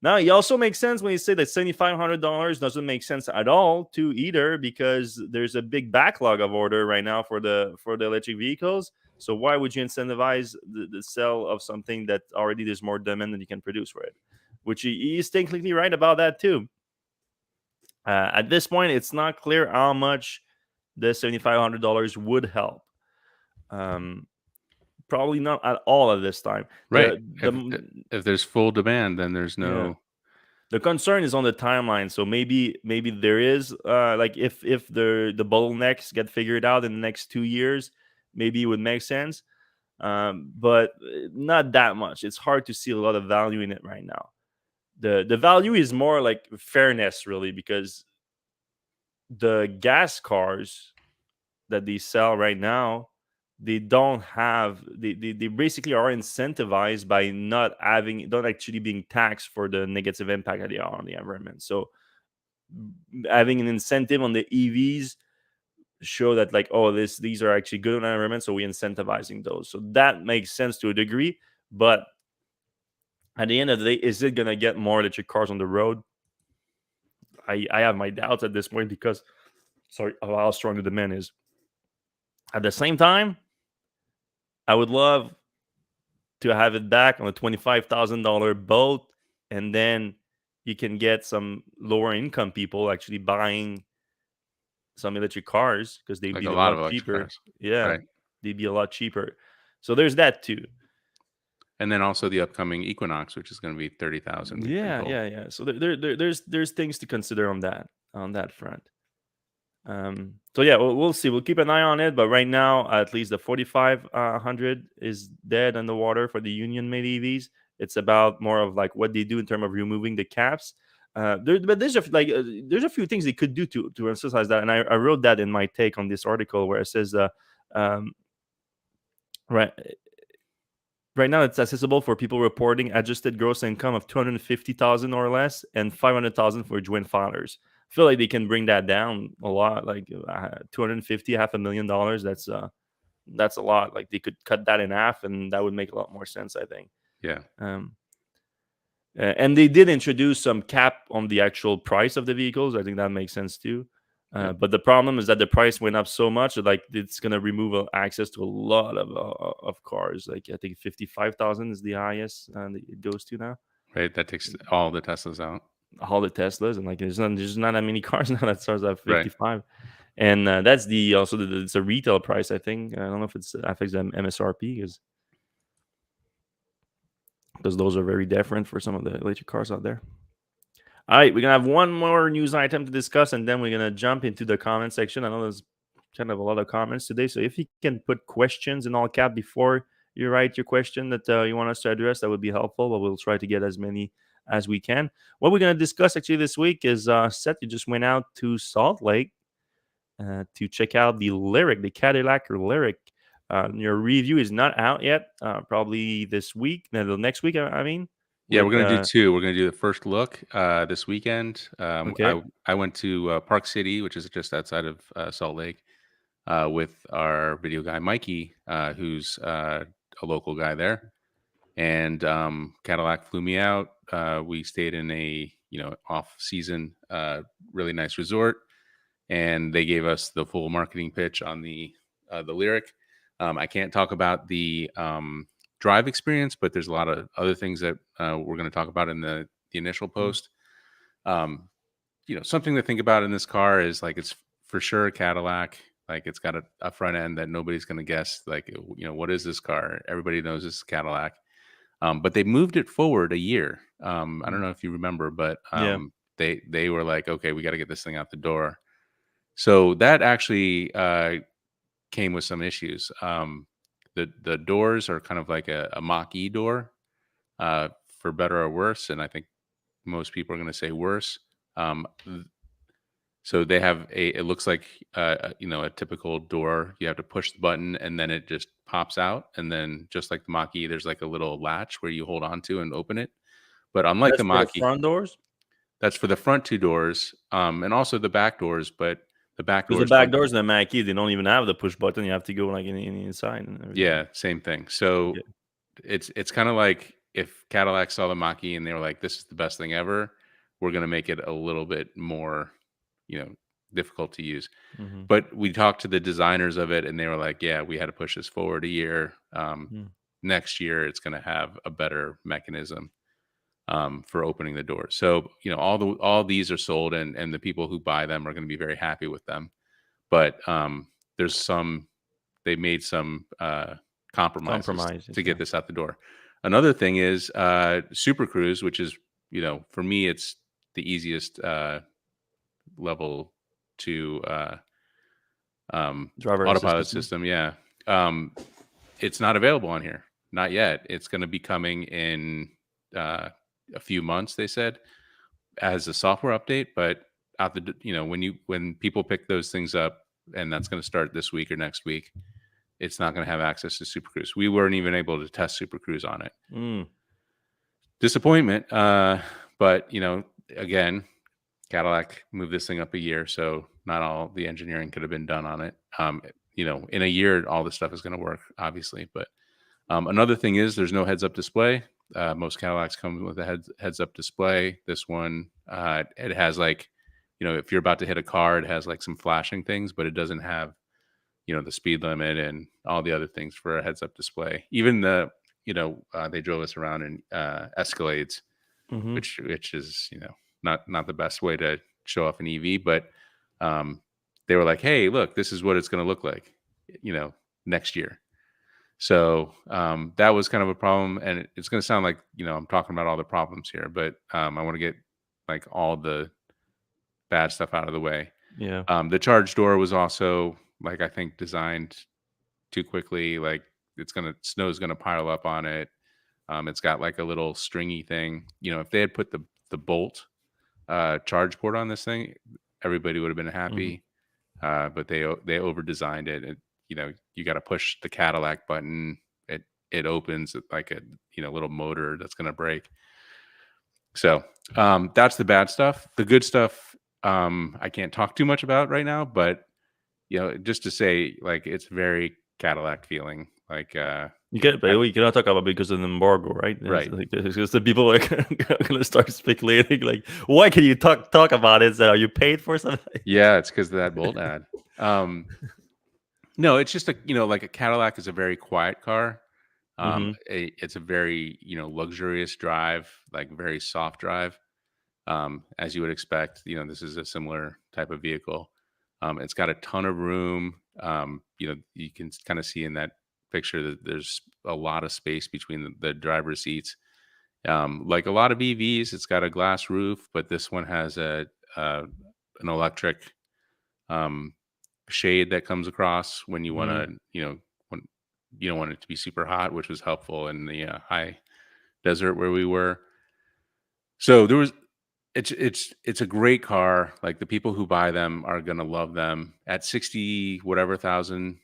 Now, it also makes sense when you say that $7,500 doesn't make sense at all to either, because there's a big backlog of order right now for the electric vehicles. So why would you incentivize the sale of something that already there's more demand than you can produce for it? Which he is technically right about that too. At this point, it's not clear how much the $7,500 would help. Probably not at all at this time. Right. The If there's full demand, then there's Yeah. no. The concern is on the timeline. So maybe there is like if the bottlenecks get figured out in the next 2 years, maybe it would make sense. But not that much. It's hard to see a lot of value in it right now. The value is more like fairness, really, because the gas cars that they sell right now, they don't have they basically are incentivized by not actually being taxed for the negative impact that they are on the environment. So having an incentive on the EVs show that, like, oh, these are actually good on the environment, so we're incentivizing those. So that makes sense to a degree. But at the end of the day, is it gonna get more electric cars on the road? I have my doubts at this point, because of how strong the demand is. At the same time, I would love to have it back on a $25,000 boat, and then you can get some lower income people actually buying some electric cars, because they'd Like be a a lot lot of electric cheaper. cars, Yeah, right? they'd be a lot cheaper. So there's that too. And then also the upcoming Equinox, which is going to be 30,000. We've been Yeah, told. yeah, yeah. So there's things to consider on that front. So yeah, we'll see. We'll keep an eye on it. But right now, at least the 4500 is dead in the water for the union made EVs. It's about more of like what they do in terms of removing the caps. But there's a few things they could do to emphasize that, and I wrote that in my take on this article, where it says um, right right now it's accessible for people reporting adjusted gross income of 250,000 or less, and 500,000 for joint filers. I feel like they can bring that down a lot, like 250, $500,000. That's a lot. Like they could cut that in half, and that would make a lot more sense, I think. Yeah. Um, and they did introduce some cap on the actual price of the vehicles. I think that makes sense too. Yeah. But the problem is that the price went up so much that, like, it's gonna remove access to a lot of cars. Like I think 55,000 is the highest that it goes to now. Right. That takes all the Teslas out. All the Teslas, and like there's not that many cars now that starts at Right. 55. And that's it's a retail price. I think I don't know if it's affects the MSRP, because those are very different for some of the electric cars out there. All right, we're gonna have one more news item to discuss, and then we're gonna jump into the comment section. I know there's kind of a lot of comments today, so if you can put questions in all cap before you write your question that you want us to address, that would be helpful. But we'll try to get as many as we can. What we're gonna discuss actually this week is Seth. You just went out to Salt Lake to check out the Lyriq, the Cadillac Lyriq. Your review is not out yet. Probably this week, no, the next week. I mean. Yeah, With, we're going to do two. We're going to do the first look this weekend. okay. I went to Park City, which is just outside of Salt Lake, with our video guy Mikey, who's a local guy there. And Cadillac flew me out. We stayed in a off-season, really nice resort, and they gave us the full marketing pitch on the Lyriq. I can't talk about the drive experience, but there's a lot of other things that we're going to talk about in the initial post. Something to think about in this car is, like, it's for sure a Cadillac. Like, it's got a front end that nobody's going to guess. Like, what is this car? Everybody knows it's a Cadillac. But they moved it forward a year. I don't know if you remember, but Yeah. they were like, okay, we got to get this thing out the door. So that actually came with some issues. The doors are kind of like a Mach-E door, for better or worse, and I think most people are going to say worse. So they have it looks like a typical door. You have to push the button and then it just pops out, and then just like the Mach-E, there's like a little latch where you hold on to and open it. But unlike That's the for the Mach-E, front doors. that's for the front two doors, and also the back doors. But the back Because the doors back don't. doors in the Mackie, they don't even have the push button. You have to go like in the inside and everything. Yeah, same thing. So Yeah. it's kind of like if Cadillac saw the Mach-E and they were like, "This is the best thing ever," we're going to make it a little bit more, you know, difficult to use. Mm-hmm. But we talked to the designers of it, and they were like, "Yeah, we had to push this forward a year. Next year, it's going to have a better mechanism for opening the door." So, you know, all these are sold, and the people who buy them are going to be very happy with them. But there's some they made some compromises Compromises, to yeah. get this out the door. Another thing is Super Cruise, which is, you know, for me, it's the easiest level to Driver autopilot assistance. system. Yeah. Um, it's not available on here. Not yet. It's going to be coming in a few months, they said, as a software update. But you know, when people pick those things up, and that's going to start this week or next week, it's not going to have access to Super Cruise. We weren't even able to test Super Cruise on it. Disappointment. But, you know, again, Cadillac moved this thing up a year, so not all the engineering could have been done on it. You know, in a year, all this stuff is going to work, obviously. But another thing is there's no heads-up display. Most Cadillacs come with a heads-up display. This one, it has like, you know, if you're about to hit a car, it has like some flashing things, but it doesn't have, you know, the speed limit and all the other things for a heads-up display. Even you know, they drove us around in Escalades, Mm-hmm. which is, you know, not the best way to show off an EV, but they were like, "Hey, look, this is what it's going to look like, you know, next year." So that was kind of a problem, and it's going to sound like, you know, I'm talking about all the problems here, but I want to get like all the bad stuff out of the way. Yeah. The charge door was also like, I think, designed too quickly. Like snow's gonna pile up on it. It's got like a little stringy thing. You know, if they had put the bolt charge port on this thing, everybody would have been Mm-hmm. happy. But they over designed it. You know, you got to push the Cadillac button. It opens like a, you know, little motor that's gonna break. So that's the bad stuff. The good stuff I can't talk too much about right now, but, you know, just to say, like, it's very Cadillac feeling. Like, You get, but you cannot talk about because of the embargo, right? Right. Like, because the people are gonna start speculating, like, why can you talk about it? So are you paid for something? Yeah, it's because of that Bolt ad. No, it's just you know, like a Cadillac is a very quiet car. Mm-hmm. It's a very, you know, luxurious drive, like very soft drive. As you would expect, you know, this is a similar type of vehicle. It's got a ton of room. You know, you can kind of see in that picture that there's a lot of space between the driver's seats. Like a lot of EVs, it's got a glass roof, but this one has an electric um, shade that comes across when you want Mm-hmm. to, you know, when you don't want it to be super hot, which was helpful in the high desert where we were. So there was it's a great car. Like the people who buy them are gonna love them at 60 whatever thousand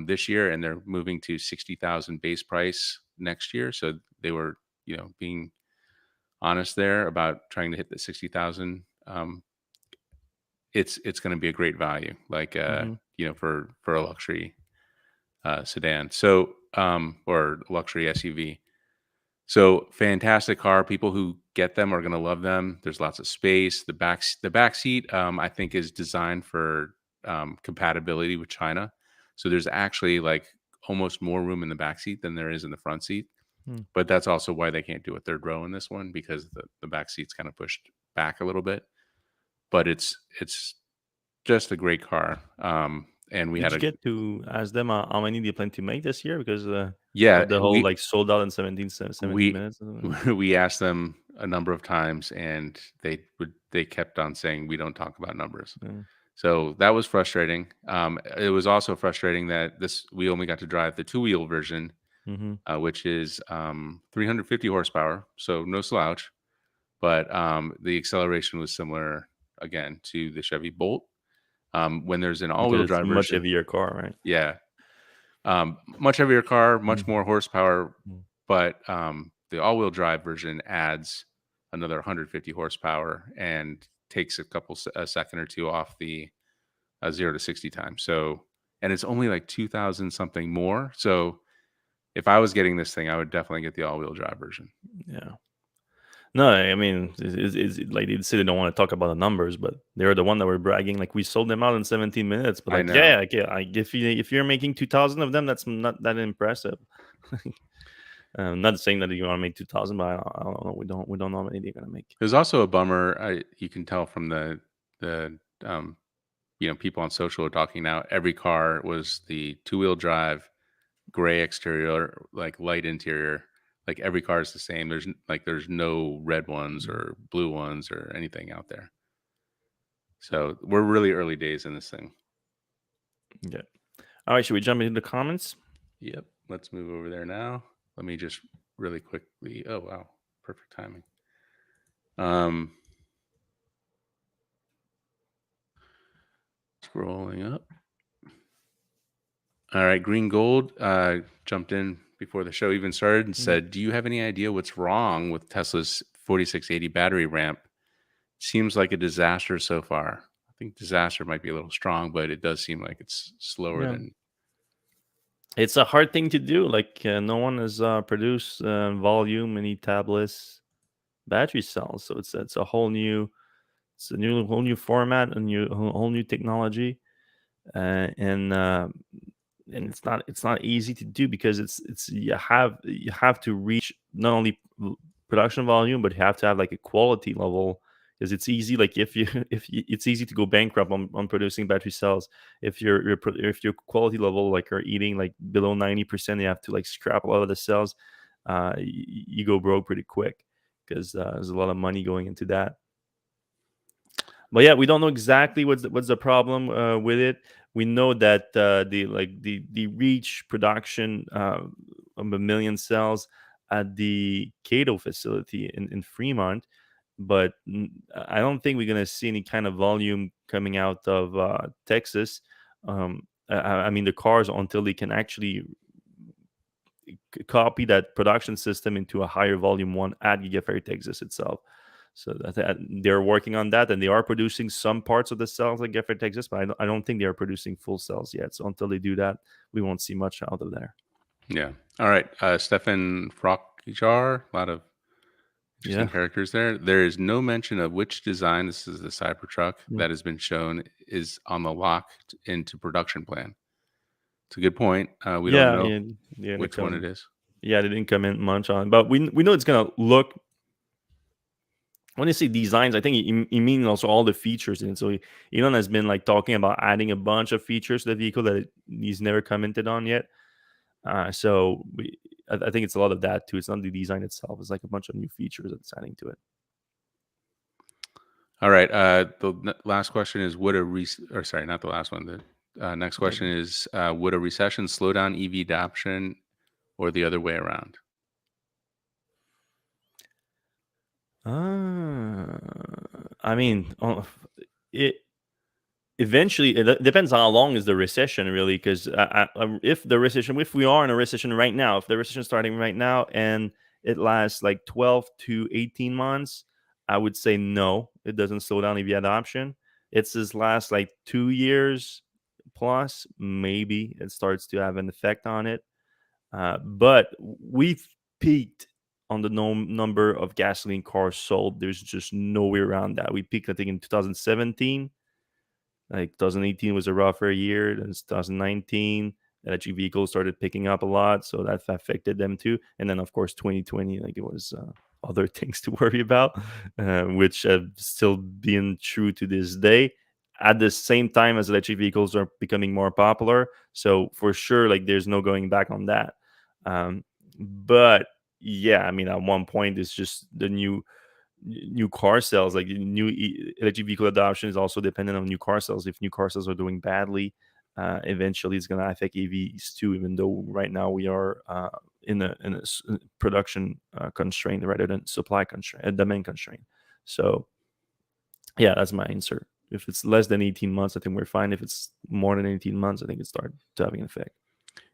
this year, and they're moving to 60,000 base price next year. So they were, you know, being honest there about trying to hit the 60,000. It's gonna be a great value, like Mm-hmm. you know, for a luxury sedan. So or luxury SUV. So fantastic car. People who get them are going to love them. There's lots of space. The back seat, I think, is designed for compatibility with China. So there's actually like almost more room in the back seat than there is in the front seat. But that's also why they can't do a third row in this one, because the back seat's kind of pushed back a little bit. But it's just a great car. And we Did had you a get to ask them how many they plan to make this year because yeah of the whole like sold out in 17 we minutes? we asked them a number of times, and they kept on saying we don't talk about numbers. Yeah. So that was frustrating. It was also frustrating that we only got to drive the two-wheel version, Mm-hmm. which is 350 horsepower, so no slouch. But the acceleration was similar again to the Chevy Bolt. When there's an Because all-wheel it's a drive much version, heavier car, right? yeah, much heavier car, much Mm-hmm. more horsepower, but the all-wheel drive version adds another 150 horsepower and takes a second or two off the 0 to 60 time. So, and it's only like 2,000 something more. So, if I was getting this thing, I would definitely get the all-wheel drive version. Yeah. No, I mean, like they say they don't want to talk about the numbers, but they're the one that were bragging like we sold them out in 17 minutes. But I like, know. if you're making 2,000 of them, that's not that impressive. Not saying that you want to make 2,000, but I don't know. We don't know how many they're gonna make. There's also a bummer. You can tell from the people on social are talking now. Every car was the 2-wheel drive, gray exterior, like light interior. Like every car is the same. There's no red ones or blue ones or anything out there. So we're really early days in this thing. Yeah. All right, should we jump into the comments? Yep. Let's move over there now. Let me just really quickly. Oh wow, perfect timing. Scrolling up. All right, Green Gold jumped in before the show even started and said, "Do you have any idea what's wrong with Tesla's 4680 battery ramp? Seems like a disaster so far." I think disaster might be a little strong, but it does seem like it's slower than. It's a hard thing to do. Like no one has produced volume any tabless battery cells, so it's a whole new whole new format, whole new technology, and it's not easy to do because it's you have to reach not only production volume, but you have to have like a quality level, because it's easy, like it's easy to go bankrupt on producing battery cells if if your quality level like are eating like below 90%. You have to like scrap a lot of the cells. You go broke pretty quick because there's a lot of money going into that. But yeah, we don't know exactly what's the problem with it. We know that the reach production of 1,000,000 cells at the Cato facility in Fremont, but I don't think we're gonna see any kind of volume coming out of Texas. I mean, the cars, until they can actually copy that production system into a higher volume one at Gigafactory Texas itself. So they're working on that, and they are producing some parts of the cells like Gigafactory Texas, but I don't think they are producing full cells yet. So until they do that, we won't see much out of there. Yeah. All right. Stefan Frokjar, a lot of interesting characters there. There is no mention of which design, this is the Cybertruck, that has been shown is on the locked into production plan. It's a good point. We don't know which one it is. Yeah, they didn't comment much on, but we know it's gonna look. When you say designs, I think he means also all the features in it. So Elon has been like talking about adding a bunch of features to the vehicle that he's never commented on yet. I think it's a lot of that too. It's not the design itself; it's like a bunch of new features that's adding to it. All right. The last question is: sorry, not the last one. The next question is: would a recession slow down EV adoption, or the other way around? I mean, it eventually it depends how long is the recession really, because if we are in a recession right now, if the recession is starting right now and it lasts like 12 to 18 months, I would say no, it doesn't slow down EV adoption. It's this last like 2 years plus, maybe it starts to have an effect on it. But we've peaked on the number of gasoline cars sold. There's just no way around that. We peaked, I think, in 2017. Like 2018 was a rougher year. Then 2019, electric vehicles started picking up a lot, so that affected them too. And then, of course, 2020, like it was other things to worry about, which have still been true to this day. At the same time as electric vehicles are becoming more popular, so for sure, like there's no going back on that. But yeah, I mean, at one point, it's just the new car sales, like new electric vehicle adoption is also dependent on new car sales. If new car sales are doing badly, eventually it's going to affect EVs too, even though right now we are in a production constraint rather than supply constraint, a demand constraint. So yeah, that's my answer. If it's less than 18 months, I think we're fine. If it's more than 18 months, I think it starts to having an effect.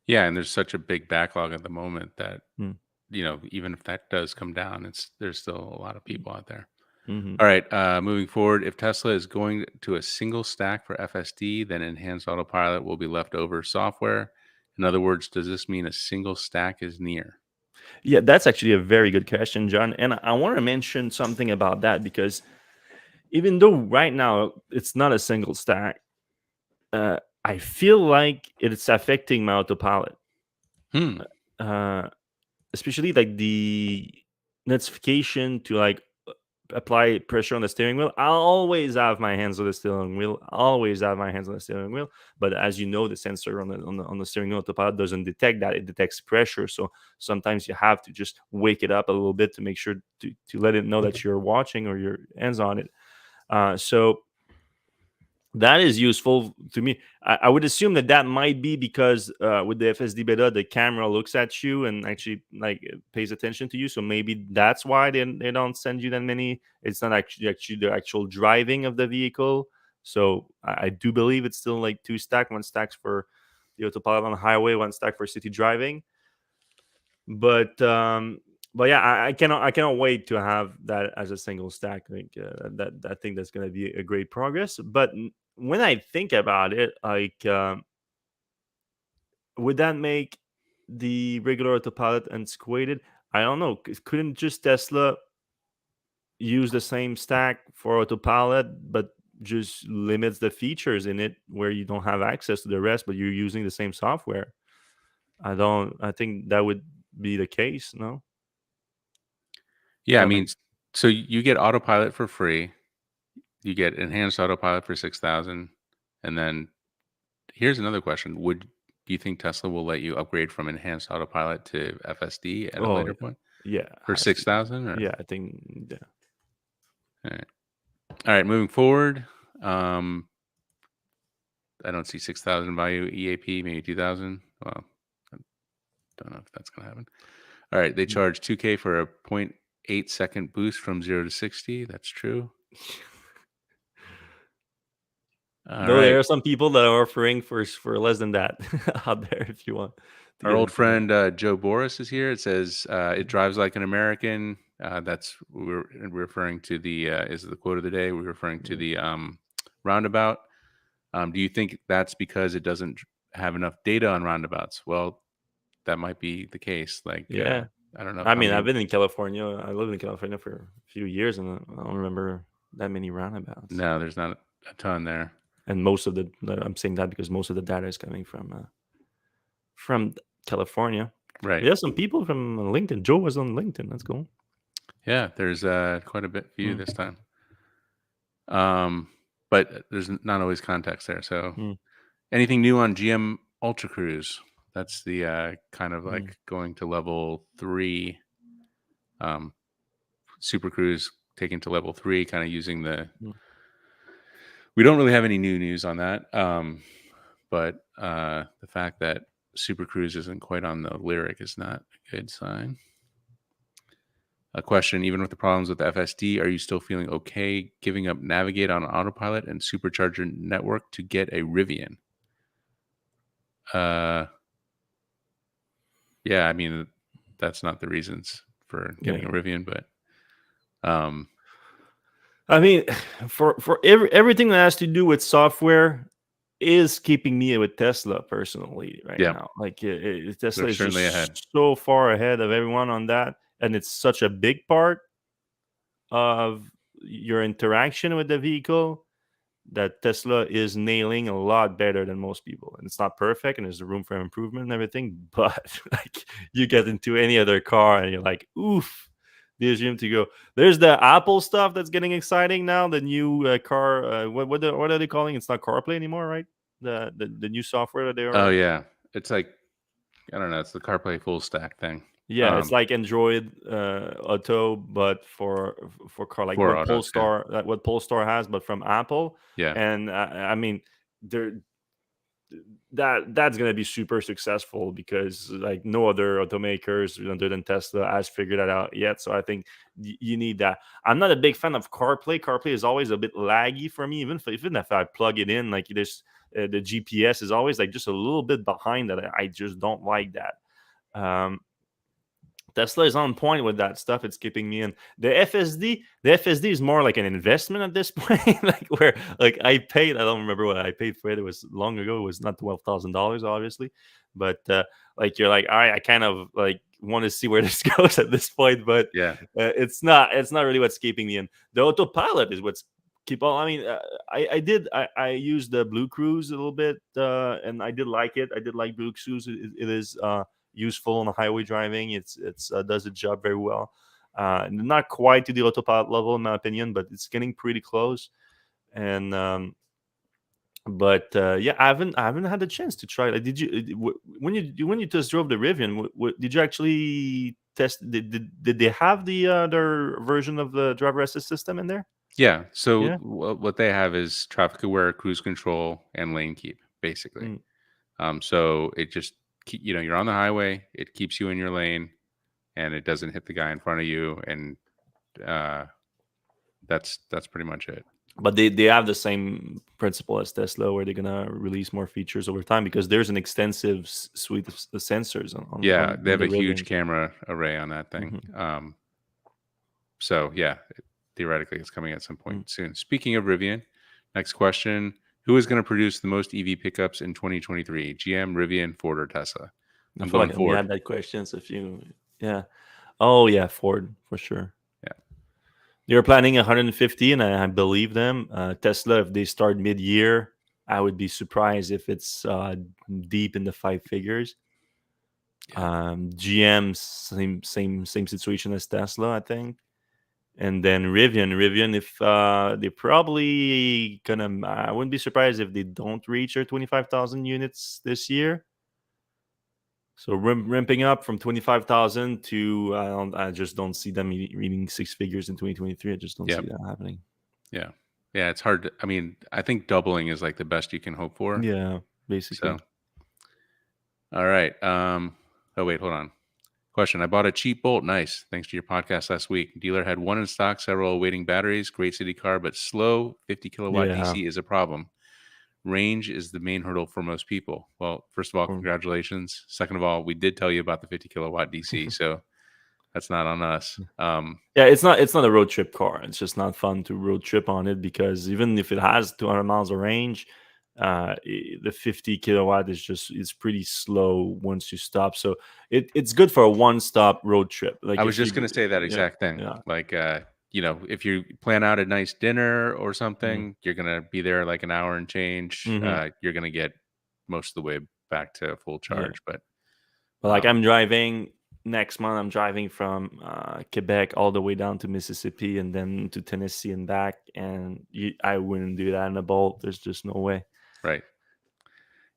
Yeah, and there's such a big backlog at the moment that even if that does come down, there's still a lot of people out there. Mm-hmm. All right, moving forward, if Tesla is going to a single stack for FSD, then Enhanced Autopilot will be leftover software, In other words, does this mean a single stack is near? Yeah, that's actually a very good question, John. And I want to mention something about that because even though right now it's not a single stack, I feel like it's affecting my autopilot. Hmm. Uh, Especially like the notification to like apply pressure on the steering wheel. I'll always have my hands on the steering wheel. Always have my hands on the steering wheel. But as you know, the sensor on the steering wheel autopilot doesn't detect that. It detects pressure. So sometimes you have to just wake it up a little bit to make sure to let it know that you're watching or your hands on it. So that is useful to me. I would assume that that might be because with the FSD beta, the camera looks at you and actually like pays attention to you. So maybe that's why they don't send you that many. It's not actually the actual driving of the vehicle. So I do believe it's still like two stack, one stacks for the autopilot on the highway, one stack for city driving. But yeah, I cannot wait to have that as a single stack. I think that I think that's going to be a great progress. But when I think about it, like, would that make the regular autopilot antiquated? I don't know. Couldn't just Tesla use the same stack for autopilot, but just limits the features in it where you don't have access to the rest, but you're using the same software? I don't. I think that would be the case. No. Yeah, I That mean, makes so you get autopilot for free. You get enhanced autopilot for 6,000, and then here's another question: do you think Tesla will let you upgrade from enhanced autopilot to FSD at a Oh later point yeah, for has to. 6,000? Or Yeah, I think. Yeah. all right, moving forward. Um, I don't see 6,000 value EAP, maybe 2,000. Well, I don't know if that's gonna happen. All right, they charge 2K for a 0.8 second boost from 0 to 60. That's true. All No, there right. are some people that are offering for less than that out there if you want to Our get old into that. friend Joe Boris is here. It says it drives like an American. That's we're referring to the is the quote of the day. We're referring to Yeah. the roundabout. Do you think that's because it doesn't have enough data on roundabouts? Well, that might be the case. Like Yeah. I don't know I how mean, many. I've been in California. I lived in California for a few years, and I don't remember that many roundabouts. No, there's not a ton there. And most of the I'm saying that because most of the data is coming from California. Right. Yeah, some people from LinkedIn. Joe was on LinkedIn. That's cool. Yeah, there's quite a bit few Mm, this time. But there's not always context there. So mm, anything new on GM Ultra Cruise? That's the kind of mm, like going to level 3. Super Cruise taken to level 3, kind of using the. mm. We don't really have any new news on that, but the fact that Super Cruise isn't quite on the Lyriq is not a good sign. A question: even with the problems with the FSD, are you still feeling okay giving up Navigate on autopilot and supercharger network to get a Rivian? Yeah, I mean that's not the reasons for getting Yeah. a Rivian, but um, I mean, for everything that has to do with software is keeping me with Tesla personally right yeah, now. Like Tesla they're is certainly ahead. just so far ahead of everyone on that, and it's such a big part of your interaction with the vehicle that Tesla is nailing a lot better than most people. And it's not perfect, and there's room for improvement and everything. But like, you get into any other car, and you're like, oof. There's room to go. There's the Apple stuff that's getting exciting now. The new car, what are they calling? It's not CarPlay anymore, right? The new software that they Oh are. yeah, it's like I don't know. It's the CarPlay full stack thing. Yeah, it's like Android Auto, but for car, like For what autos, yeah, Polestar has, but from Apple. yeah. And I mean, there that's gonna be super successful because like no other automakers other than Tesla has figured that out yet. So I think you need that. I'm not a big fan of CarPlay. CarPlay is always a bit laggy for me, even if I plug it in. Like there's the GPS is always like just a little bit behind that. I just don't like that. Um, Tesla is on point with that stuff. It's keeping me in. The FSD is more like an investment at this point. Like where like I paid, I don't remember what I paid for it. It was long ago. It was not $12,000, obviously, but like you're like, all right, I kind of like want to see where this goes at this point, but Yeah. it's not really what's keeping me in. The autopilot is what's keep on. I mean, I used the Blue Cruise a little bit, and I did like it. I did like Blue Cruise. It is useful on the highway driving. It's does its job very well. Not quite to the autopilot level in my opinion, but it's getting pretty close. And but yeah, I haven't had the chance to try it. Did you when you just drove the Rivian? Did you actually test? Did they have their version of the driver assist system in there? Yeah. So Yeah. what they have is traffic aware cruise control and lane keep, basically. Mm. So it just you're on the highway, it keeps you in your lane, and it doesn't hit the guy in front of you, and uh, that's pretty much it. But they have the same principle as Tesla, where they're gonna release more features over time because there's an extensive suite of sensors Yeah, they on have the a huge Rivian. camera array on that thing. Mhm. So yeah, theoretically, it's coming at some Mm. point soon. Speaking of Rivian, next question: who is going to produce the most EV pickups in 2023? GM, Rivian, Ford, or Tesla? I I'm feel going like we Ford. had that question. So if you, yeah, oh yeah, Ford for sure. Yeah, They're planning 150, and I believe them. Tesla, if they start mid-year, I would be surprised if it's deep in the five figures. yeah, GM, same situation as Tesla, I think. And then Rivian, if they're probably gonna, I wouldn't be surprised if they don't reach their 25,000 units this year. So ramping up from 25,000 to, I just don't see them reading six figures in 2023. I just don't yeah, see that happening. yeah, yeah. It's hard. I mean, I think doubling is like the best you can hope for. Yeah, basically. So, all right. Oh wait, hold on. Question: I bought a cheap Bolt. Nice. Thanks to your podcast last week. Dealer had one in stock, several awaiting batteries. Great city car, but slow 50 kilowatt Yeah. DC is a problem. Range is the main hurdle for most people. Well, first of all, Mm. congratulations. Second of all, we did tell you about the 50 kilowatt DC, so that's not on us. Yeah, it's not a road trip car. It's just not fun to road trip on it because even if it has 200 miles of range, the 50 kilowatt is just it's pretty slow once you stop. So it's good for a one stop road trip. I Like was if just you, going to say that yeah, exact thing. yeah, Like, if you plan out a nice dinner or mm, something, you're going to be there like an hour and change. hmm, You're going to get most of the way back to full yeah. charge. But But like um, I'm driving next month. I'm driving from Quebec all the way down to Mississippi and then to Tennessee and back. And I wouldn't do that in a Bolt. There's just no way. right.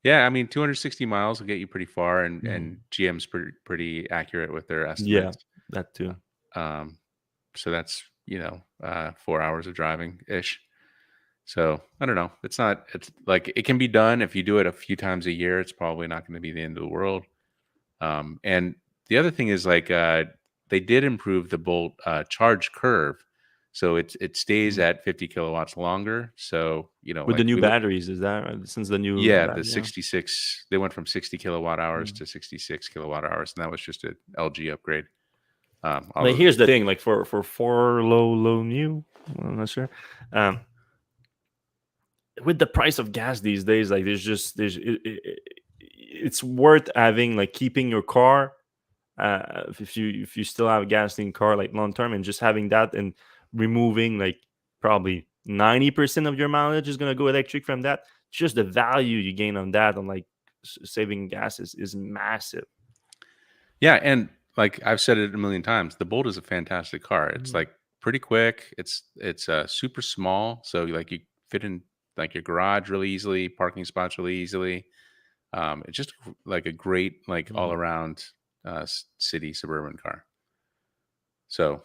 Yeah, I mean, 260 miles will get you pretty far, and Mhm. GM's pretty accurate with their Yeah, estimates. that too. Um, so that's 4 hours of driving ish. So I don't know. It's like it can be done if you do it a few times a year. It's probably not going to be the end of the world. And the other thing is like they did improve the Bolt charge curve, so it stays Mm. at 50 kilowatts longer. So With the like new we look. batteries, is that right? Since the new Yeah, the battery? Yeah. 66, they went from 60 kilowatt hours Mm. to 66 kilowatt hours, and that was just an LG upgrade. But Although, here's the thing: like for low new, I'm not sure. Um, with the price of gas these days, like it's worth having like keeping your car if you still have a gasoline car like long term and just having that and removing like probably 90% of your mileage is going to go electric from that. Just the value you gain on that on like saving gas is massive. yeah, and like I've said it a million times, the Bolt is a fantastic car. It's Mhm. like pretty quick. It's super small, so like you fit in like your garage really easily, parking spots really easily. It's just like a great like all Mhm. around city suburban car. So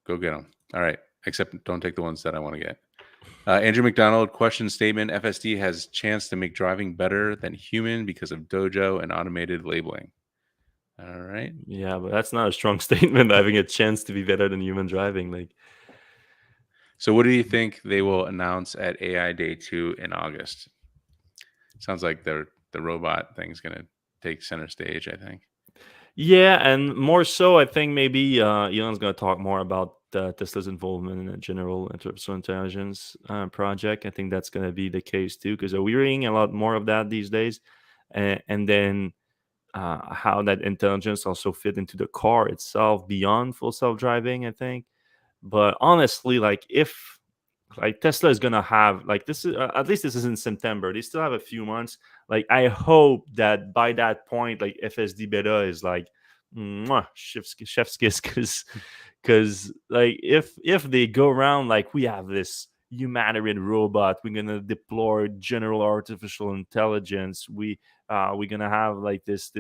go get them. All right, except don't take the ones that I want to get. Andrew McDonald, question statement: FSD has chance to make driving better than human because of dojo and automated labeling. All right. Yeah, but that's not a strong statement. Having a chance to be better than human driving, like So, what do you think they will announce at AI Day 2 in August? Sounds like the robot thing's going to take center stage, I think. Yeah, and more so, I think maybe Elon's going to talk more about Tesla's involvement in a general artificial intelligence project. I think that's going to be the case too, because we're hearing a lot more of that these days. And then how that intelligence also fit into the car itself beyond full self driving, I think. But honestly, like if like Tesla is gonna have like this is at least this is in September. They still have a few months. Like I hope that by that point, like FSD beta is like mwah, chef's kiss, because like if they go around like we have this humanitarian robot, we're gonna deploy general artificial intelligence. We're gonna have like this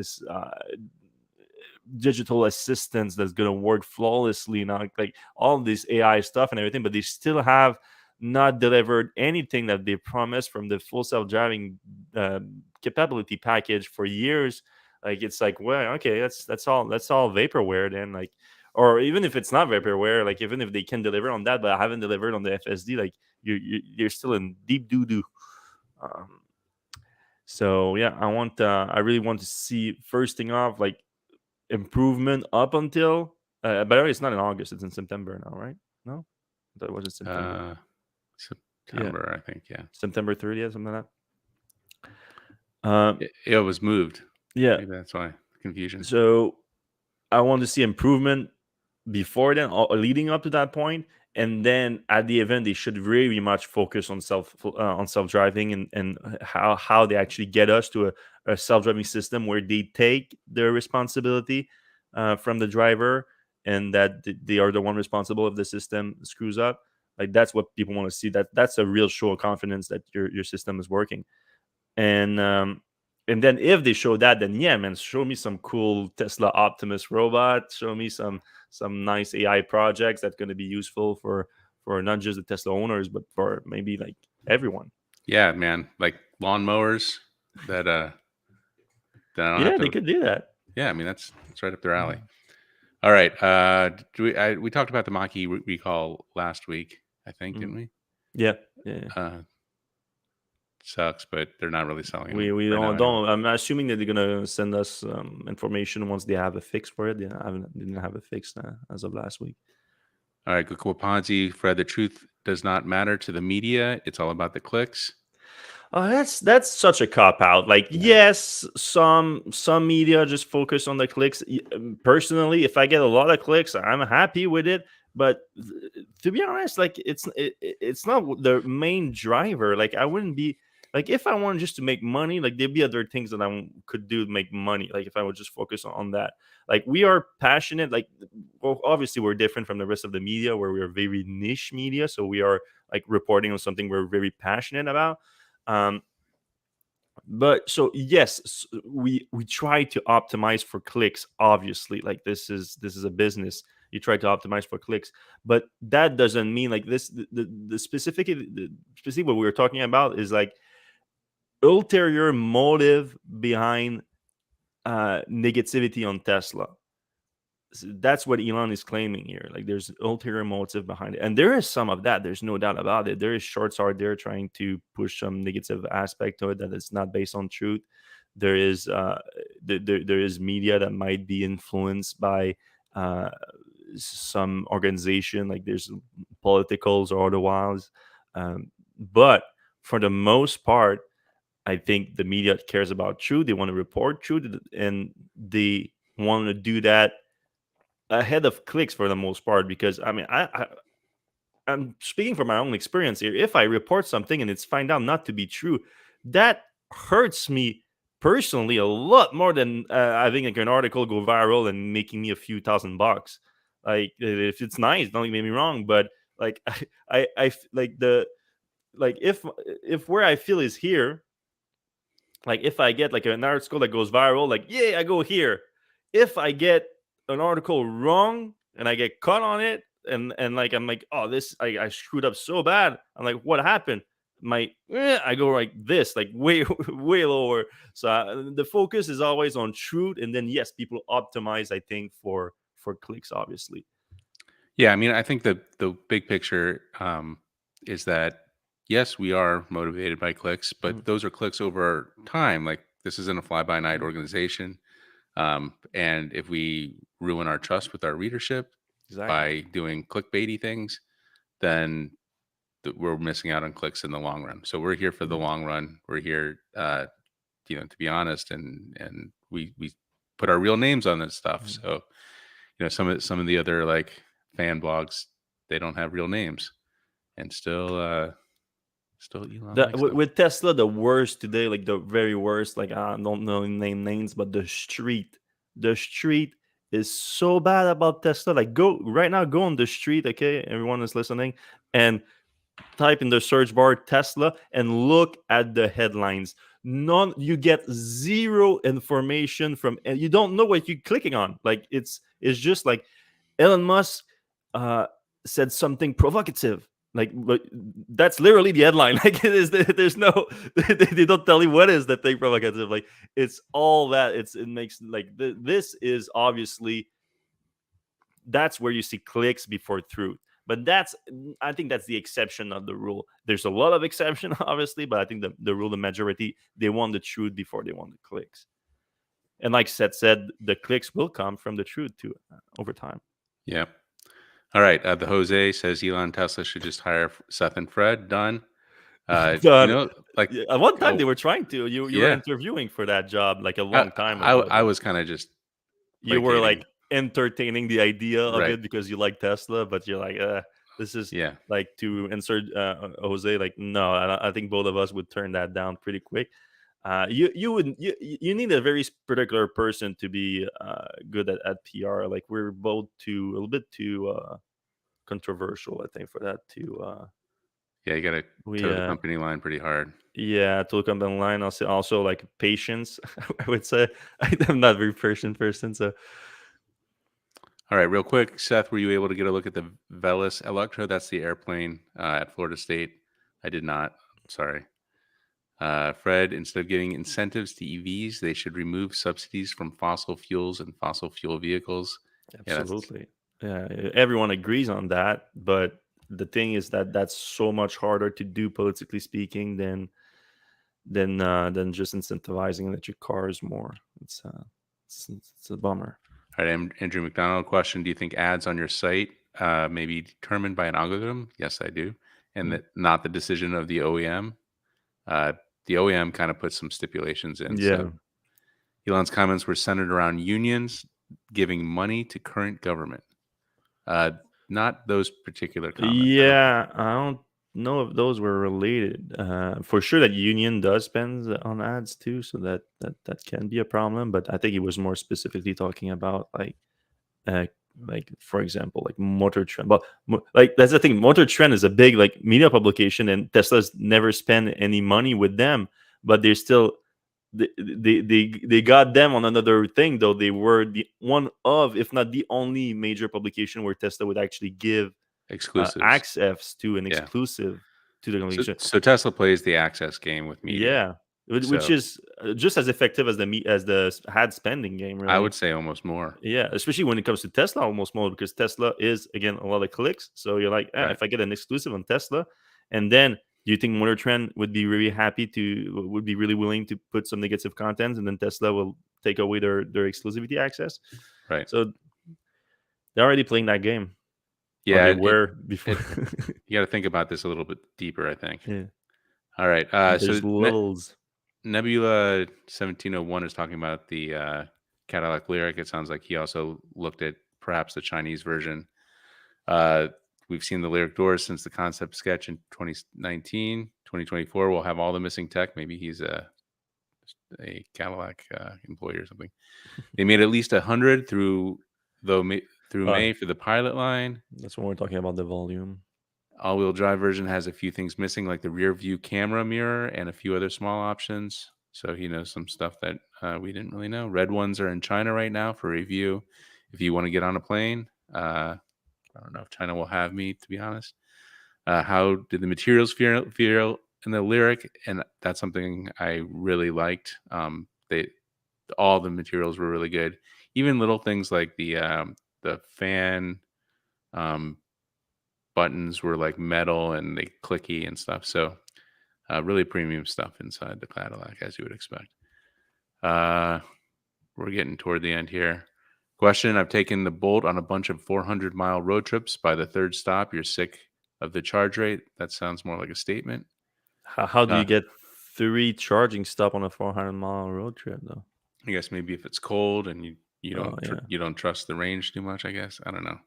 digital assistants that's going to work flawlessly now, like all this AI stuff and everything, but they still have not delivered anything that they promised from the full self-driving uh, capability package for years. Like it's like, well, okay, that's all vaporware then, like, or even if it's not vaporware, like even if they can deliver on that but I haven't delivered on the FSD, like you're still in deep doo-doo. um, so yeah, I really want to see first thing off like improvement up until by the way, it's not in August, it's in September now, right? No, that was in September. Uh, Yeah, September, I think. Yeah, September 30th, something like that. it was moved. Yeah, Maybe that's why confusion. so I want to see improvement before then, or leading up to that point, and then at the event, they should very much focus on self driving and how they actually get us to a self driving system where they take their responsibility from the driver, and that they are the one responsible if the system screws up. Like that's what people want to see. That's a real show of confidence that your system is working. And then if they show that, then yeah, man, show me some cool Tesla Optimus robot. Show me some nice AI projects that's going to be useful for not just the Tesla owners, but for maybe like everyone. Yeah, man, like lawnmowers that that I don't have Yeah, they to. could do that. Yeah, I mean that's right up their alley. All right, we talked about the Mach-E recall last week, I think, didn't Mhm. we? Yeah, yeah. Uh, Sucks, but they're not really selling them We right now anyway. don't. I'm assuming that they're gonna send us information once they have a fix for it. Yeah, didn't have a fix as of last week. All right, Ponzi, Fred. The truth does not matter to the media. It's all about the clicks. Oh, that's such a cop out. Like, Yeah. yes, some media just focus on the clicks. Personally, if I get a lot of clicks, I'm happy with it. But to be honest, like it's not the main driver. Like, I wouldn't be like if I wanted just to make money. Like, there'd be other things that could do to make money. Like, if I would just focus on that. Like, we are passionate. Like, well, obviously, we're different from the rest of the media, where we are very niche media. So we are like reporting on something we're very passionate about. um but so yes, we try to optimize for clicks, obviously. Like, this is a business. You try to optimize for clicks, but that doesn't mean like this the specific what we were talking about is like ulterior motive behind negativity on Tesla. That's what Elon is claiming here. Like, there's ulterior motive behind it, and there is some of that. There's no doubt about it. There is shorts out there trying to push some negative aspect to it that is not based on truth. There is there is media that might be influenced by uh, some organization. Like, there's politicals or otherwise, but for the most part, I think the media cares about truth. They want to report truth, and they want to do that ahead of clicks for the most part, because I mean I'm speaking from my own experience here. If I report something and it's find out not to be true, that hurts me personally a lot more than having like an article go viral and making me a few $1,000. Like, if it's nice, don't get me wrong, but like like the like if where I feel is here, like if I get like an article that goes viral, like, yeah, I go here. If I get an article wrong and I get caught on it, and like I'm like, oh, this I screwed up so bad. I'm like, what happened? I go like this, like way way lower. So the focus is always on truth, and then yes, people optimize, I think, for clicks, obviously. Yeah, I mean, I think the big picture is that yes, we are motivated by clicks, Mhm, but those are clicks over time. Like this isn't a fly by night mhm, organization. And if we ruin our trust with our readership Exactly. by doing clickbaity things, then we're missing out on clicks in the long run. So we're here for the Yeah. long run. We're here, to be honest, and we put our real names on this stuff. Mm. So some of the other like fan blogs, they don't have real names, and still Elon likes them. With Tesla, the worst today, like the very worst, like I don't know name names, but the street is so bad about Tesla. Like go right now, go on the street, okay? Everyone is listening, and type in the search bar Tesla and look at the headlines. None, you get zero information from, and you don't know what you're clicking on. Like it's just like Elon Musk uh, said something provocative. Like, but that's literally the headline. Like, it is. There's no. They don't tell you what is the thing provocative. Like, it's all that. It makes like this is obviously that's where you see clicks before truth. But I think that's the exception, not the rule. There's a lot of exception, obviously, but I think the rule, the majority, they want the truth before they want the clicks. And like Seth said, the clicks will come from the truth too over time. Yeah. All right. The Jose says Elon Tesla should just hire Seth and Fred. Done. Done. Like At one time they oh were trying to. You were yeah, interviewing for that job like a I long time I, ago. I was kind of just You were placating. like entertaining the idea of Right. it because you like Tesla, but you're like, this is Yeah. like to insert Jose. Like, no, I think both of us would turn that down pretty quick. You need a very particular person to be good at PR. Like we're both a little bit too controversial, I think, for that. Yeah. You got to We toe the company line pretty hard. Yeah, to look up online. I'll say also like patience. I would say I'm not a very patient person, so All right, real quick, Seth, were you able to get a look at the Velis Electra? That's the airplane at Florida State. I did not. Sorry. Fred, instead of giving incentives to EVs, they should remove subsidies from fossil fuels and fossil fuel vehicles. Yeah, that's absolutely. Yeah, everyone agrees on that. But the thing is that that's so much harder to do, politically speaking, than just incentivizing electric cars more. It's a bummer. all right. Andrew McDonald question: do you think ads on your site may be determined by an algorithm? Yes, I do, and Mm. that not the decision of the OEM. The OEM kind of puts some stipulations in. Yeah. So Elon's comments were centered around unions giving money to current government. Not those particular comments. I don't think. Yeah, I don't know if those were related. For sure, that union does spend on ads too, so that can be a problem. But I think he was more specifically talking about uh, like for example, like Motor Trend. But like that's the thing, Motor Trend is a big like media publication, and Tesla's never spent any money with them, but they're still they got them on another thing though. They were the one of, if not the only major publication where Tesla would actually give Exclusives. access to an Yeah. exclusive to the So, competition. so Tesla plays the access game with media. Yeah, which So is just as effective as the ad spending game, I really. would say almost more. Yeah, especially when it comes to Tesla, almost more because Tesla is again a lot of clicks. So you're like, Right. if I get an exclusive on Tesla, and then do you think Motor Trend would be really would be really willing to put some negative content, and then Tesla will take away their exclusivity access? Right. So they're already playing that game. Or Yeah. they were before. You got to think about this a little bit deeper, I think. Yeah, All right. So there's levels. Nebula 1701 is talking about the Cadillac Lyriq. It sounds like he also looked at perhaps the Chinese version. We've seen the Lyriq doors since the concept sketch in 2019. 2024, we'll have all the missing tech. Maybe he's a Cadillac employee or something. They made at least 100 through May for the pilot line. That's when we're talking about the volume. All-wheel drive version has a few things missing, like the rear view camera mirror and a few other small options. So he knows some stuff that we didn't really know. Red ones are in China right now for review. If you want to get on a plane, I don't know if China will have me, to be honest. How did the materials feel in the Lyriq? And that's something I really liked. All the materials were really good. Even little things like the fan buttons were like metal and they clicky and stuff. So really premium stuff inside the Cadillac, as you would expect. we're getting toward the end here. Question: I've taken the Bolt on a bunch of 400-mile road trips. By the third stop, you're sick of the charge rate. That sounds more like a statement. How do you Uh, get 3 charging stop on a 400-mile road trip though? I guess maybe if it's cold and you Oh don't yeah. you don't trust the range too much. I guess I don't know.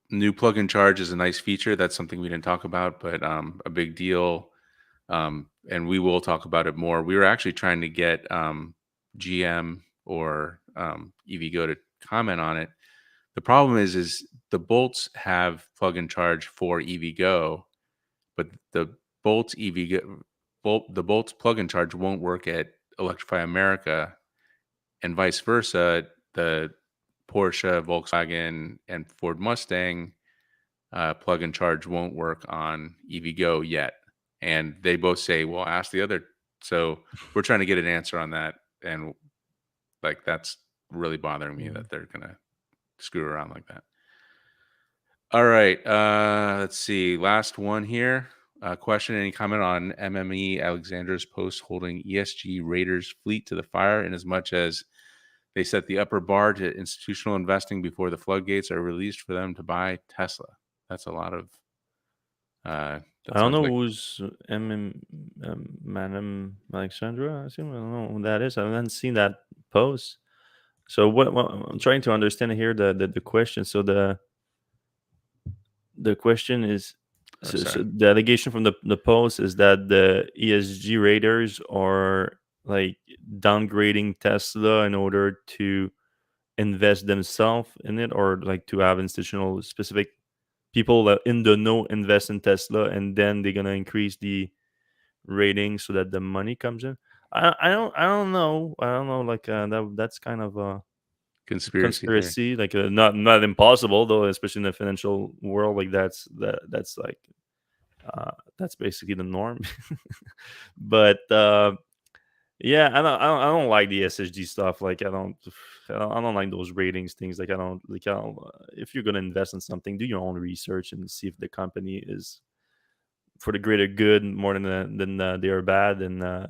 New plug-in charge is a nice feature. That's something we didn't talk about, but a big deal. And we will talk about it more. We were actually trying to get GM or EVgo to comment on it. The problem is the Bolts have plug-in charge for EVgo, but the Bolts the Bolts plug-in charge won't work at Electrify America, and vice versa. The Porsche, Volkswagen, and Ford Mustang plug-in charge won't work on EVgo yet. And they both say, well, ask the other. So we're trying to get an answer on that. And like, that's really bothering me that they're going to screw around like that. All right. Let's see. Last one here. Question: any comment on MME Alexander's post holding ESG Raiders fleet to the fire, in as much as they set the upper bar to institutional investing before the floodgates are released for them to buy Tesla? That's a lot of. That I don't sounds know like who's Madam Alexandra. I assume I don't know who that is. I haven't seen that post. So what I'm trying to understand here the question. So the question is, so the allegation from the post is that the ESG raters are like downgrading Tesla in order to invest themselves in it, or like to have institutional specific people that in the know invest in Tesla, and then they're gonna increase the rating so that the money comes in. I don't know. I don't know. Like that's kind of a conspiracy theory. conspiracy. Like not impossible though, especially in the financial world. Like that's like that's basically the norm. But yeah, I don't like the SSG stuff. Like I don't like those ratings things. Like I don't. If you're gonna invest in something, do your own research and see if the company is for the greater good more than they are bad, and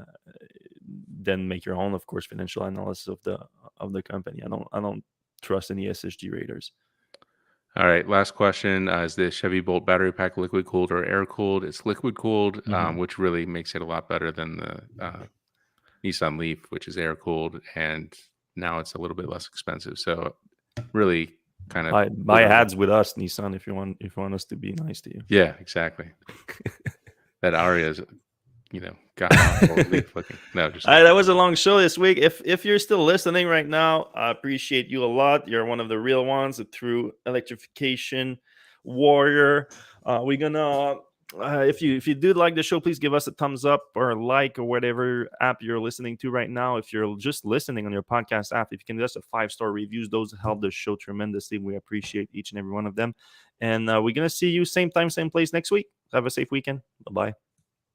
then make your own, of course, financial analysis of the company. I don't trust any SSG raters. All right, last question: is the Chevy Bolt battery pack liquid cooled or air cooled? It's liquid cooled, which really makes it a lot better than the Nissan Leaf, which is air cooled, and now it's a little bit less expensive. So really, kind of Buy ads with us, Nissan, if you want us to be nice to you. Yeah, exactly. That Aria is, god awful Leaf looking. No, just All right, that was a long show this week. If you're still listening right now, I appreciate you a lot. You're one of the real ones, a true electrification warrior. We're gonna if you do like the show, please give us a thumbs up or a like or whatever app you're listening to right now. If you're just listening on your podcast app, if you can give us a 5-star reviews, those help the show tremendously. We appreciate each and every one of them. And we're gonna see you same time, same place next week. Have a safe weekend. Bye bye.